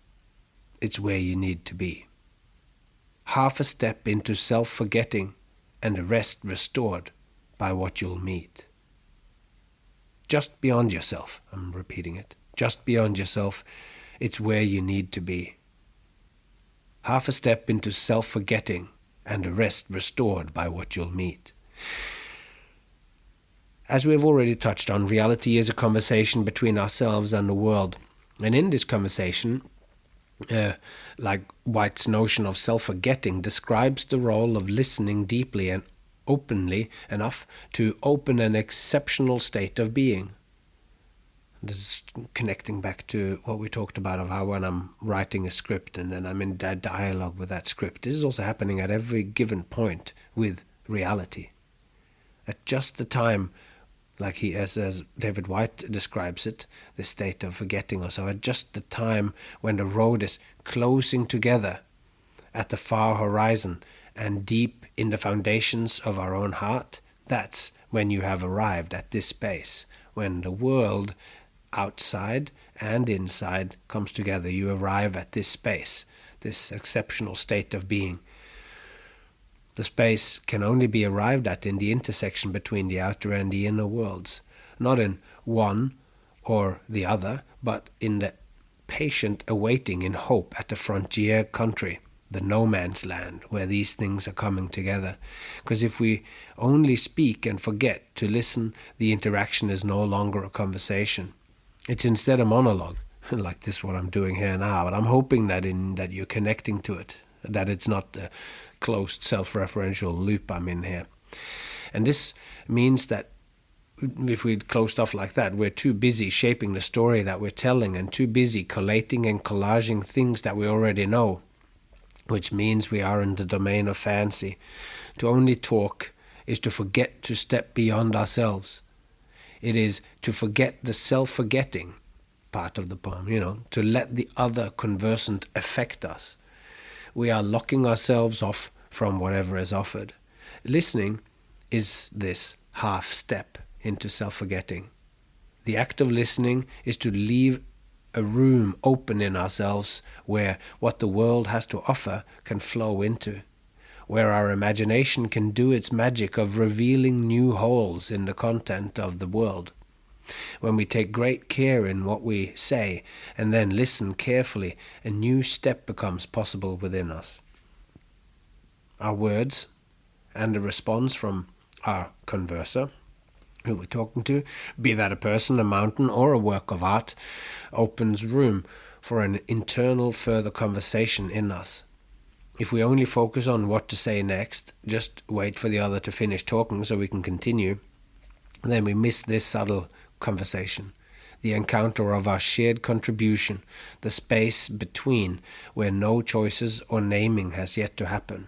it's where you need to be. Half a step into self-forgetting and the rest restored by what you'll meet. Just beyond yourself, I'm repeating it, just beyond yourself, it's where you need to be. Half a step into self-forgetting and the rest restored by what you'll meet. As we have already touched on, reality is a conversation between ourselves and the world. And in this conversation, like White's notion of self-forgetting describes the role of listening deeply and openly enough to open an exceptional state of being. This is connecting back to what we talked about of how when I'm writing a script and then I'm in that dialogue with that script, this is also happening at every given point with reality. At just the time, like as David Whyte describes it, this state of forgetting or so, at just the time when the road is closing together at the far horizon and deep in the foundations of our own heart, that's when you have arrived at this space, when the world outside and inside comes together. You arrive at this space, this exceptional state of being, The space can only be arrived at in the intersection between the outer and the inner worlds, not in one or the other, but in the patient awaiting in hope at the frontier country, the no man's land, where these things are coming together. Because if we only speak and forget to listen, the interaction is no longer a conversation. It's instead a monologue, like this what I'm doing here now, but I'm hoping that you're connecting to it, that it's not a closed self-referential loop I'm in here. And this means that if we close stuff like that, we're too busy shaping the story that we're telling and too busy collating and collaging things that we already know, which means we are in the domain of fancy. To only talk is to forget to step beyond ourselves. It is to forget the self-forgetting part of the poem, to let the other conversant affect us. We are locking ourselves off from whatever is offered. Listening is this half step into self-forgetting. The act of listening is to leave a room open in ourselves where what the world has to offer can flow into, where our imagination can do its magic of revealing new holes in the content of the world. When we take great care in what we say and then listen carefully, a new step becomes possible within us. Our words and the response from our converser, who we're talking to, be that a person, a mountain, or a work of art, opens room for an internal further conversation in us. If we only focus on what to say next, just wait for the other to finish talking so we can continue, then we miss this subtle conversation, the encounter of our shared contribution, the space between where no choices or naming has yet to happen.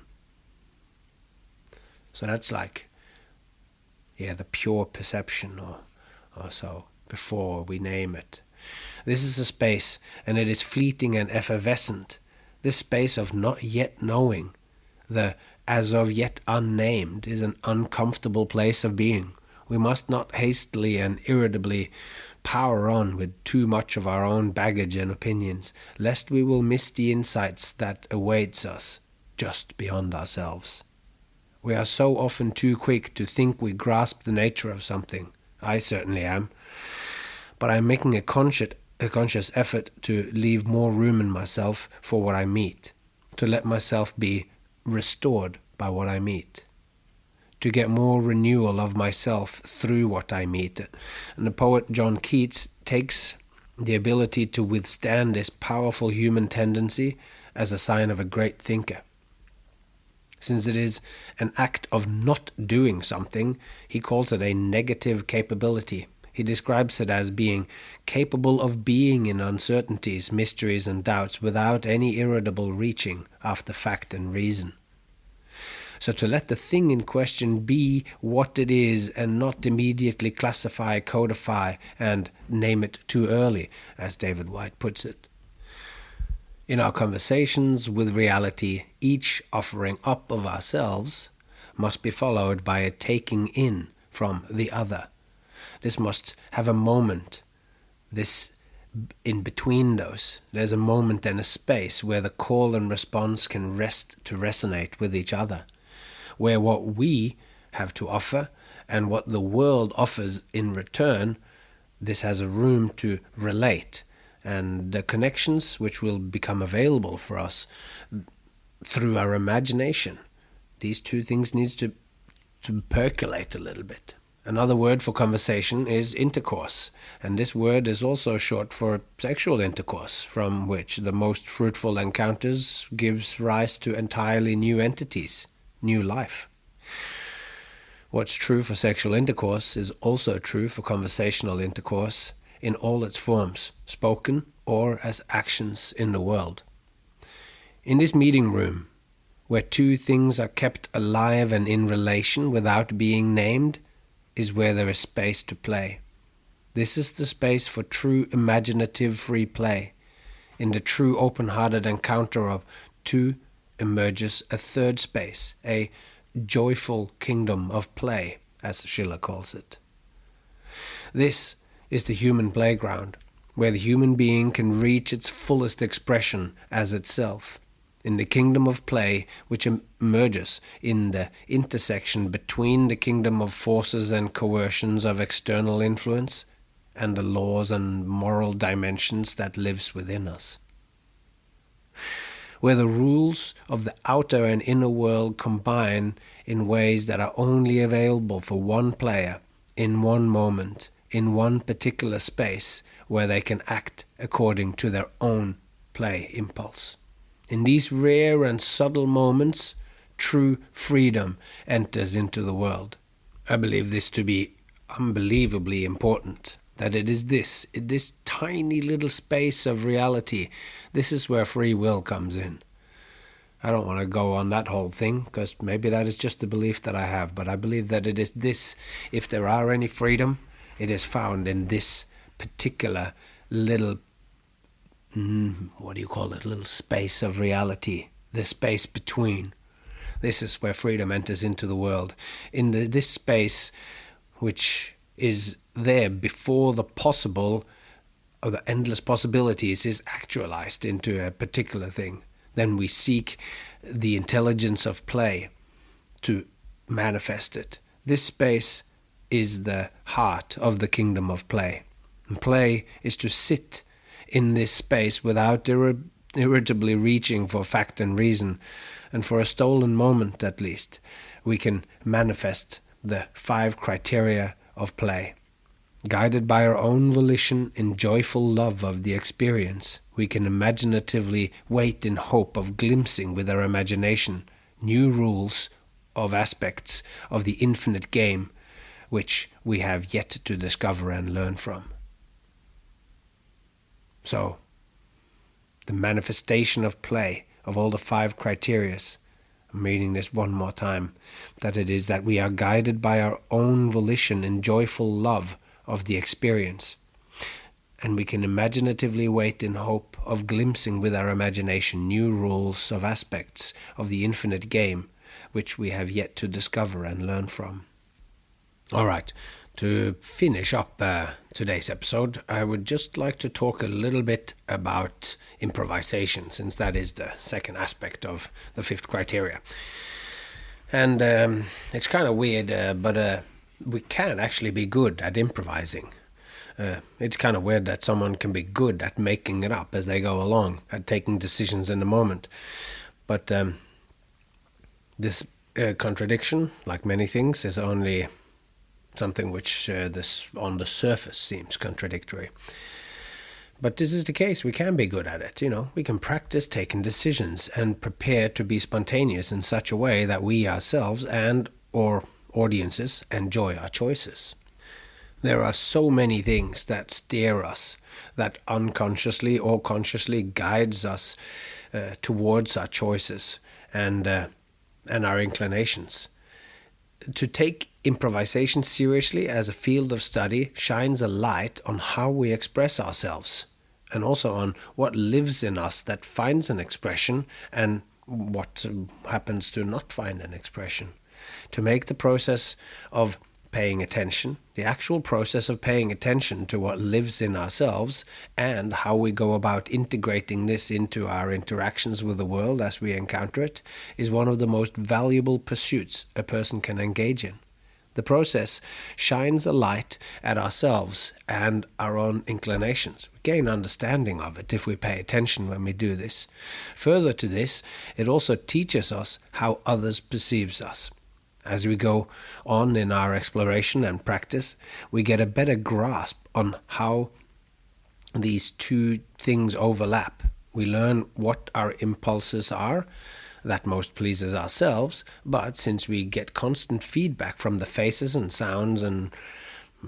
So that's like the pure perception or so, before we name it. This is a space, and it is fleeting and effervescent. This space of not yet knowing, the as of yet unnamed, is an uncomfortable place of being. We must not hastily and irritably power on with too much of our own baggage and opinions, lest we will miss the insights that awaits us just beyond ourselves. We are so often too quick to think we grasp the nature of something. I certainly am. But I'm making a conscious effort to leave more room in myself for what I meet, to let myself be restored by what I meet, to get more renewal of myself through what I meet. And the poet John Keats takes the ability to withstand this powerful human tendency as a sign of a great thinker. Since it is an act of not doing something, he calls it a negative capability. He describes it as being capable of being in uncertainties, mysteries, and doubts without any irritable reaching after fact and reason. So to let the thing in question be what it is and not immediately classify, codify, and name it too early, as David Whyte puts it. In our conversations with reality, each offering up of ourselves must be followed by a taking in from the other. This must have a moment. This in between those, there's a moment and a space where the call and response can rest to resonate with each other, where what we have to offer and what the world offers in return, this has a room to relate, and the connections which will become available for us through our imagination. These two things need to percolate a little bit. Another word for conversation is intercourse, and this word is also short for sexual intercourse, from which the most fruitful encounters gives rise to entirely new entities, new life. What's true for sexual intercourse is also true for conversational intercourse in all its forms, spoken or as actions in the world. In this meeting room, where two things are kept alive and in relation without being named, is where there is space to play. This is the space for true imaginative free play. In the true open-hearted encounter of two emerges a third space, a joyful kingdom of play, as Schiller calls it. This is the human playground, where the human being can reach its fullest expression as itself. in the kingdom of play, which emerges in the intersection between the kingdom of forces and coercions of external influence and the laws and moral dimensions that lives within us, where the rules of the outer and inner world combine in ways that are only available for one player in one moment, in one particular space, where they can act according to their own play impulse. In these rare and subtle moments, true freedom enters into the world. I believe this to be unbelievably important, that it is this tiny little space of reality, this is where free will comes in. I don't want to go on that whole thing, because maybe that is just the belief that I have, but I believe that it is this, if there are any freedom, it is found in this particular little, little space of reality, the space between. This is where freedom enters into the world. In this space, which is there before the possible, or the endless possibilities, is actualized into a particular thing. Then we seek the intelligence of play to manifest it. This space is the heart of the kingdom of play. And play is to sit in this space without irritably reaching for fact and reason, and for a stolen moment at least, we can manifest the 5 criteria of play. Guided by our own volition in joyful love of the experience, we can imaginatively wait in hope of glimpsing with our imagination new rules of aspects of the infinite game which we have yet to discover and learn from. So, the manifestation of play of all the 5 criteria, I'm reading this one more time, that it is that we are guided by our own volition in joyful love of the experience, and we can imaginatively wait in hope of glimpsing with our imagination new rules of aspects of the infinite game which we have yet to discover and learn from. All right, to finish up today's episode, I would just like to talk a little bit about improvisation, since that is the second aspect of the 5th criteria. And it's kind of weird, but we can actually be good at improvising. It's kind of weird that someone can be good at making it up as they go along, at taking decisions in the moment. But this contradiction, like many things, is only something which this on the surface seems contradictory. But this is the case. We can be good at it. We can practice taking decisions and prepare to be spontaneous in such a way that we ourselves and or audiences enjoy our choices. There are so many things that steer us, that unconsciously or consciously guides us towards our choices and our inclinations. To take improvisation seriously as a field of study shines a light on how we express ourselves, and also on what lives in us that finds an expression and what happens to not find an expression. To make the process of paying attention, the actual process of paying attention to what lives in ourselves and how we go about integrating this into our interactions with the world as we encounter it, is one of the most valuable pursuits a person can engage in. The process shines a light at ourselves and our own inclinations. We gain understanding of it if we pay attention when we do this. Further to this, it also teaches us how others perceive us. As we go on in our exploration and practice, we get a better grasp on how these two things overlap. We learn what our impulses are that most pleases ourselves, but since we get constant feedback from the faces and sounds and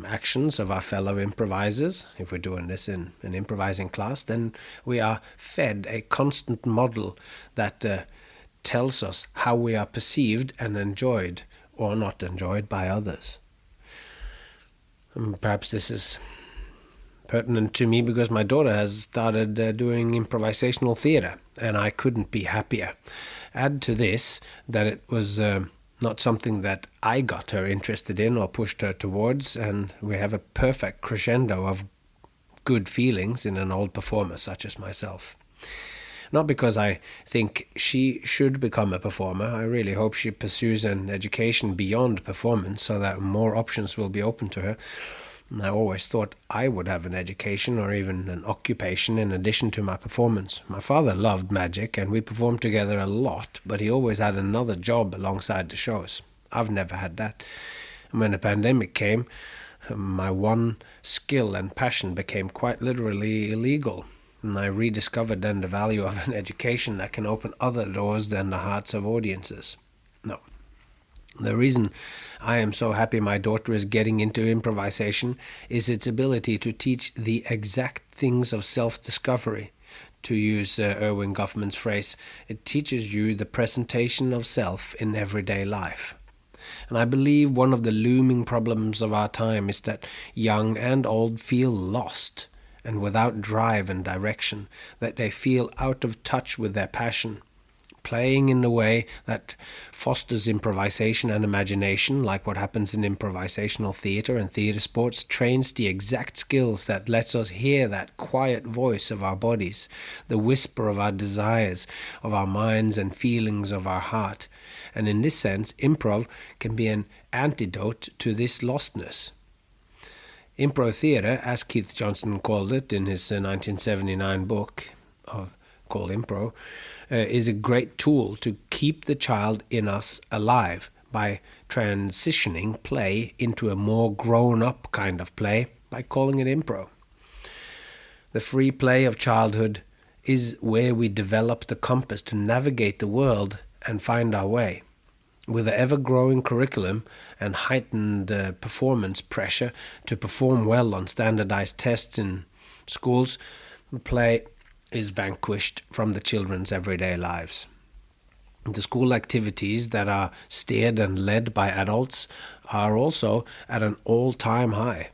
actions of our fellow improvisers, if we're doing this in an improvising class, then we are fed a constant model that tells us how we are perceived and enjoyed or not enjoyed by others. And perhaps this is pertinent to me because my daughter has started doing improvisational theater, and I couldn't be happier. Add to this that it was not something that I got her interested in or pushed her towards, and we have a perfect crescendo of good feelings in an old performer such as myself. Not because I think she should become a performer. I really hope she pursues an education beyond performance so that more options will be open to her. And I always thought I would have an education or even an occupation in addition to my performance. My father loved magic and we performed together a lot, but he always had another job alongside the shows. I've never had that. And when the pandemic came, my one skill and passion became quite literally illegal. And I rediscovered then the value of an education that can open other doors than the hearts of audiences. No. The reason I am so happy my daughter is getting into improvisation is its ability to teach the exact things of self-discovery. To use Erwin Goffman's phrase, it teaches you the presentation of self in everyday life. And I believe one of the looming problems of our time is that young and old feel lost and without drive and direction, that they feel out of touch with their passion. Playing in the way that fosters improvisation and imagination, like what happens in improvisational theatre and theatre sports, trains the exact skills that lets us hear that quiet voice of our bodies, the whisper of our desires, of our minds and feelings of our heart. And in this sense, improv can be an antidote to this lostness. Impro theatre, as Keith Johnson called it in his 1979 book called Impro, is a great tool to keep the child in us alive by transitioning play into a more grown-up kind of play by calling it Impro. The free play of childhood is where we develop the compass to navigate the world and find our way. With the ever-growing curriculum and heightened performance pressure to perform well on standardized tests in schools, play is vanquished from the children's everyday lives. The school activities that are steered and led by adults are also at an all-time high,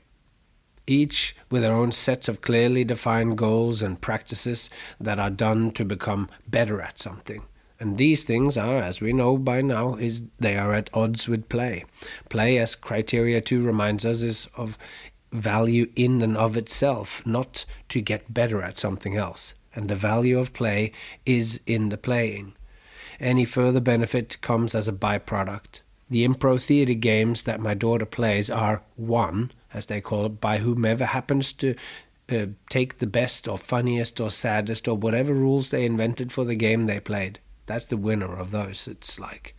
each with their own sets of clearly defined goals and practices that are done to become better at something. And these things are, as we know by now, they are at odds with play. Play, as Criteria 2 reminds us, is of value in and of itself, not to get better at something else. And the value of play is in the playing. Any further benefit comes as a byproduct. The impro theatre games that my daughter plays are won, as they call it, by whomever happens to take the best or funniest or saddest or whatever rules they invented for the game they played. That's the winner of those, it's like.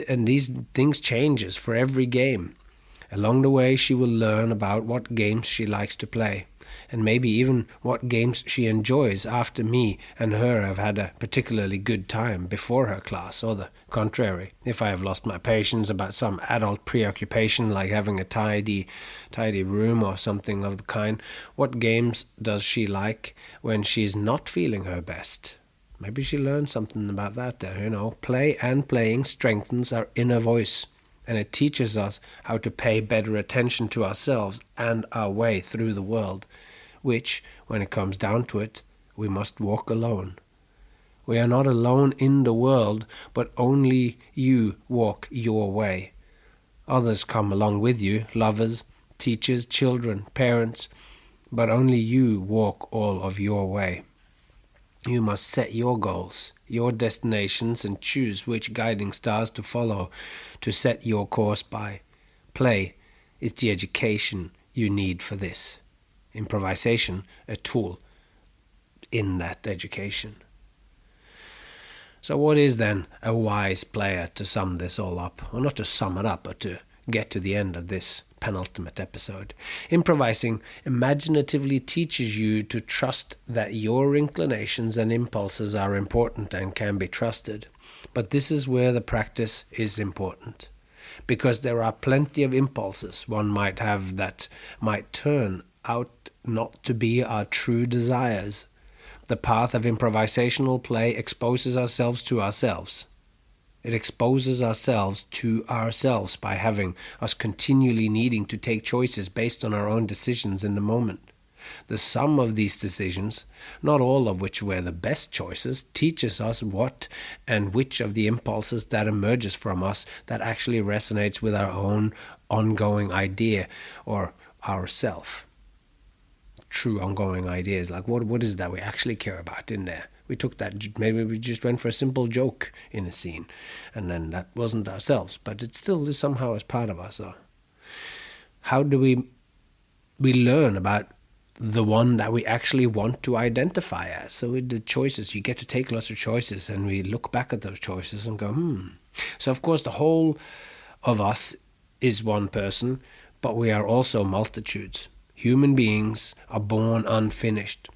And these things changes for every game. Along the way, she will learn about what games she likes to play, and maybe even what games she enjoys after me and her have had a particularly good time before her class, or the contrary. If I have lost my patience about some adult preoccupation like having a tidy room or something of the kind, what games does she like when she's not feeling her best? Maybe she learned something about that there, Play and playing strengthens our inner voice, and it teaches us how to pay better attention to ourselves and our way through the world, which, when it comes down to it, we must walk alone. We are not alone in the world, but only you walk your way. Others come along with you, lovers, teachers, children, parents, but only you walk all of your way. You must set your goals, your destinations, and choose which guiding stars to follow to set your course by. Play is the education you need for this. Improvisation, a tool in that education. So what is then a wise player, to sum this all up? Or not to sum it up, but to get to the end of this penultimate episode. Improvising imaginatively teaches you to trust that your inclinations and impulses are important and can be trusted. But this is where the practice is important, because there are plenty of impulses one might have that might turn out not to be our true desires. The path of improvisational play exposes ourselves to ourselves. It exposes ourselves to ourselves by having us continually needing to take choices based on our own decisions in the moment. The sum of these decisions, not all of which were the best choices, teaches us what and which of the impulses that emerges from us that actually resonates with our own ongoing idea or ourself. true ongoing ideas. Like what is that we actually care about in there? We took that, maybe we just went for a simple joke in a scene, and then that wasn't ourselves, but it still is somehow as part of us. So how do we learn about the one that we actually want to identify as? So with the choices, you get to take lots of choices, and we look back at those choices and go, So of course the whole of us is one person, but we are also multitudes. Human beings are born unfinished.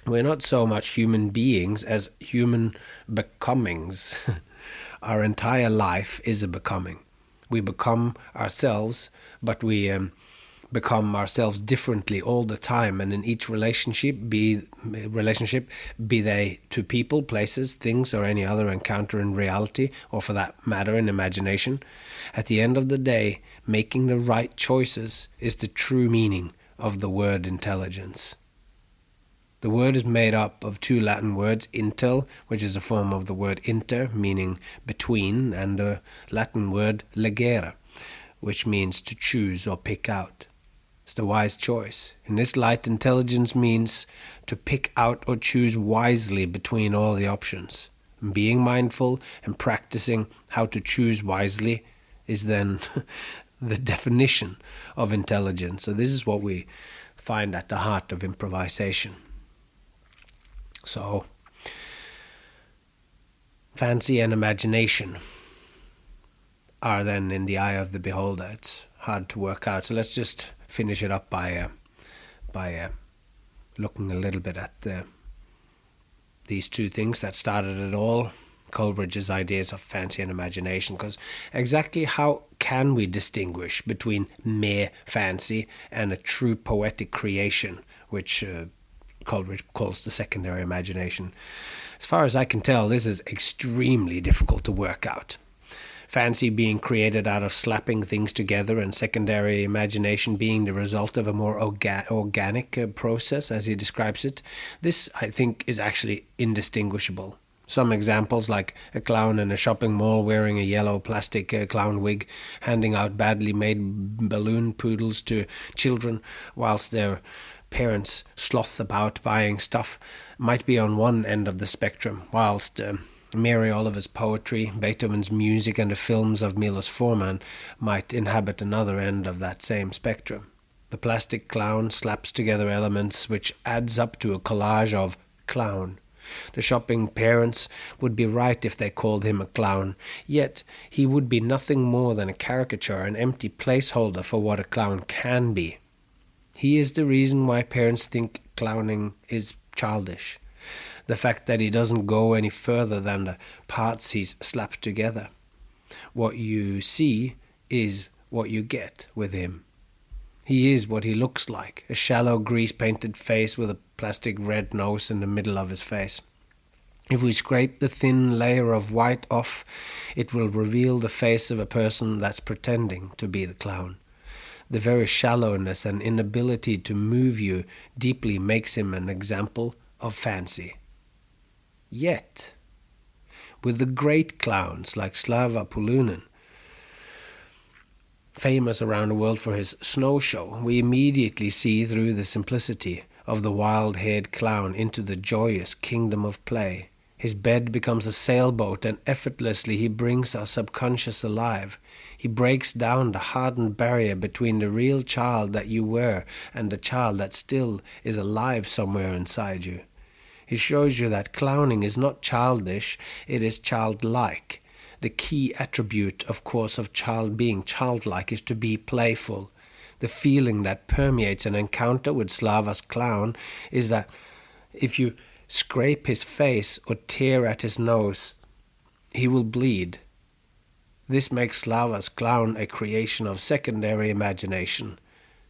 We're not so much human beings as human becomings. Our entire life is a becoming. We become ourselves, but we become ourselves differently all the time, and in each relationship, be they to people, places, things, or any other encounter in reality, or for that matter in imagination. At the end of the day, making the right choices is the true meaning of the word intelligence. The word is made up of two Latin words, intel, which is a form of the word inter, meaning between, and the Latin word legere, which means to choose or pick out. It's the wise choice. In this light, intelligence means to pick out or choose wisely between all the options. And being mindful and practicing how to choose wisely is then the definition of intelligence. So this is what we find at the heart of improvisation. So, fancy and imagination are then in the eye of the beholder. It's hard to work out. So let's just finish it up by looking a little bit at these two things that started it all, Coleridge's ideas of fancy and imagination. Because exactly how can we distinguish between mere fancy and a true poetic creation, which Coleridge calls the secondary imagination? As far as I can tell, this is extremely difficult to work out. Fancy being created out of slapping things together, and secondary imagination being the result of a more organic process, as he describes it. This, I think, is actually indistinguishable. Some examples, like a clown in a shopping mall wearing a yellow plastic clown wig, handing out badly made balloon poodles to children whilst their parents sloth about buying stuff, might be on one end of the spectrum, whilst Mary Oliver's poetry, Beethoven's music, and the films of Milos Forman might inhabit another end of that same spectrum. The plastic clown slaps together elements which adds up to a collage of clown. The shopping parents would be right if they called him a clown, yet he would be nothing more than a caricature, an empty placeholder for what a clown can be. He is the reason why parents think clowning is childish. The fact that he doesn't go any further than the parts he's slapped together. What you see is what you get with him. He is what he looks like, a shallow grease-painted face with a plastic red nose in the middle of his face. If we scrape the thin layer of white off, it will reveal the face of a person that's pretending to be the clown. The very shallowness and inability to move you deeply makes him an example of fancy. Yet, with the great clowns like Slava Pulunin, famous around the world for his snow show, we immediately see through the simplicity of the wild-haired clown into the joyous kingdom of play. His bed becomes a sailboat, and effortlessly he brings our subconscious alive. He breaks down the hardened barrier between the real child that you were and the child that still is alive somewhere inside you. He shows you that clowning is not childish, it is childlike. The key attribute, of course, of being childlike is to be playful. The feeling that permeates an encounter with Slava's clown is that if you scrape his face or tear at his nose, he will bleed. This makes Slava's clown a creation of secondary imagination,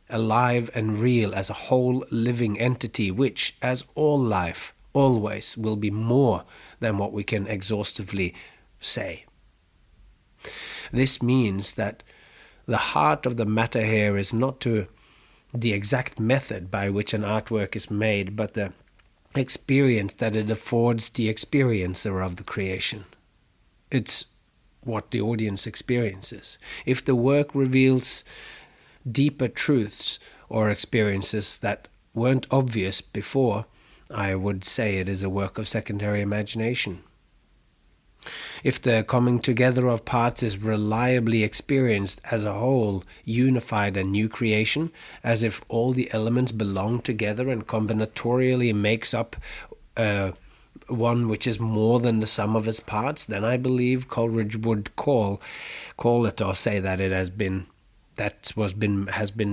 alive and real as a whole living entity which, as all life, always will be more than what we can exhaustively say. This means that the heart of the matter here is not to the exact method by which an artwork is made, but the experience that it affords the experiencer of the creation. It's what the audience experiences. If the work reveals deeper truths or experiences that weren't obvious before, I would say it is a work of secondary imagination. If the coming together of parts is reliably experienced as a whole, unified and new creation, as if all the elements belong together and combinatorially makes up one which is more than the sum of its parts, then I believe Coleridge would call it, or say that it has been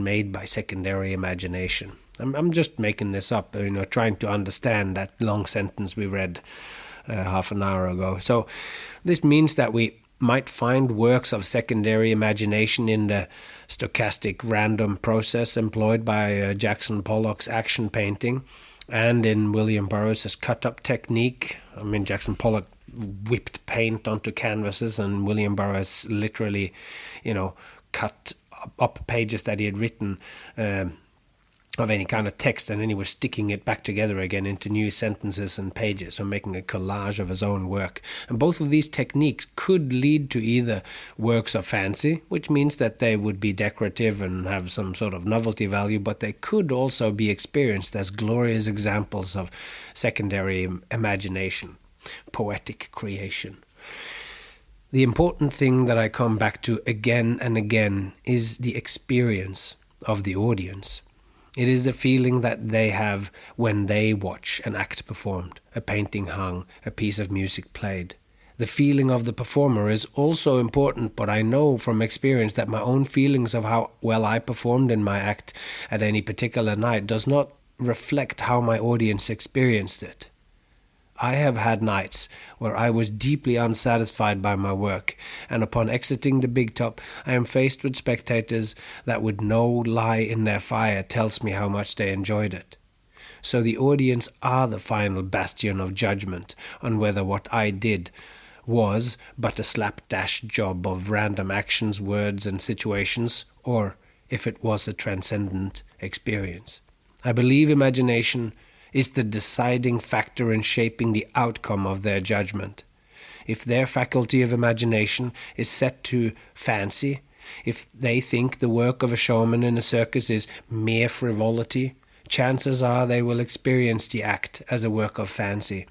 made by secondary imagination. I'm just making this up, trying to understand that long sentence we read half an hour ago. So this means that we might find works of secondary imagination in the stochastic random process employed by Jackson Pollock's action painting, and in William Burroughs' cut-up technique. I mean, Jackson Pollock whipped paint onto canvases, and William Burroughs literally, cut up pages that he had written of any kind of text, and then he was sticking it back together again into new sentences and pages, so making a collage of his own work. And both of these techniques could lead to either works of fancy, which means that they would be decorative and have some sort of novelty value, but they could also be experienced as glorious examples of secondary imagination, poetic creation. The important thing that I come back to again and again is the experience of the audience. It is the feeling that they have when they watch an act performed, a painting hung, a piece of music played. The feeling of the performer is also important, but I know from experience that my own feelings of how well I performed in my act at any particular night does not reflect how my audience experienced it. I have had nights where I was deeply unsatisfied by my work, and upon exiting the big top, I am faced with spectators that with no lie in their fire tells me how much they enjoyed it. So the audience are the final bastion of judgment on whether what I did was but a slapdash job of random actions, words, and situations, or if it was a transcendent experience. I believe imagination is the deciding factor in shaping the outcome of their judgment. If their faculty of imagination is set to fancy, if they think the work of a showman in a circus is mere frivolity, chances are they will experience the act as a work of fancy.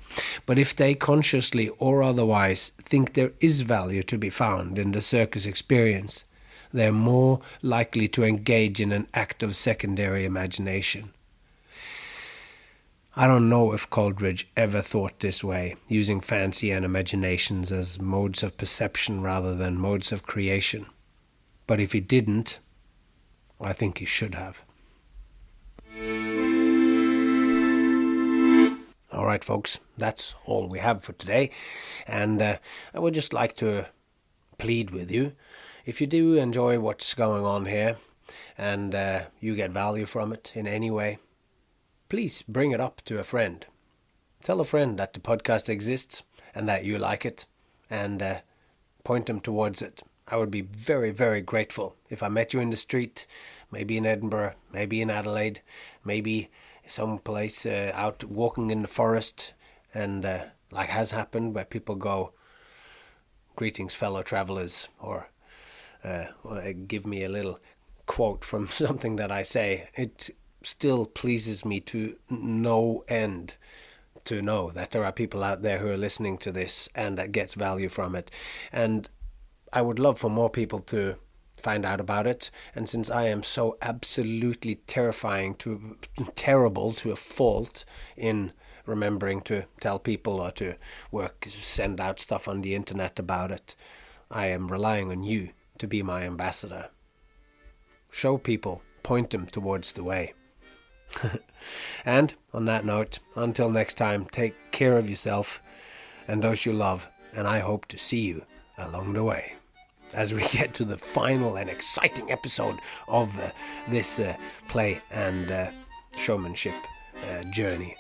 But if they consciously or otherwise think there is value to be found in the circus experience, they are more likely to engage in an act of secondary imagination. I don't know if Coleridge ever thought this way, using fancy and imaginations as modes of perception rather than modes of creation. But if he didn't, I think he should have. All right, folks, that's all we have for today. And I would just like to plead with you, if you do enjoy what's going on here and you get value from it in any way, please bring it up to a friend. Tell a friend that the podcast exists and that you like it, and point them towards it. I would be very, very grateful if I met you in the street, maybe in Edinburgh, maybe in Adelaide, maybe someplace out walking in the forest, and like has happened, where people go, "Greetings, fellow travellers," or give me a little quote from something that I say. It still pleases me to no end to know that there are people out there who are listening to this and that gets value from it. And I would love for more people to find out about it. And since I am so absolutely terrible to a fault in remembering to tell people or to send out stuff on the internet about it, I am relying on you to be my ambassador. Show people, point them towards the way. And on that note, until next time, take care of yourself and those you love, and I hope to see you along the way as we get to the final and exciting episode of this play and showmanship journey.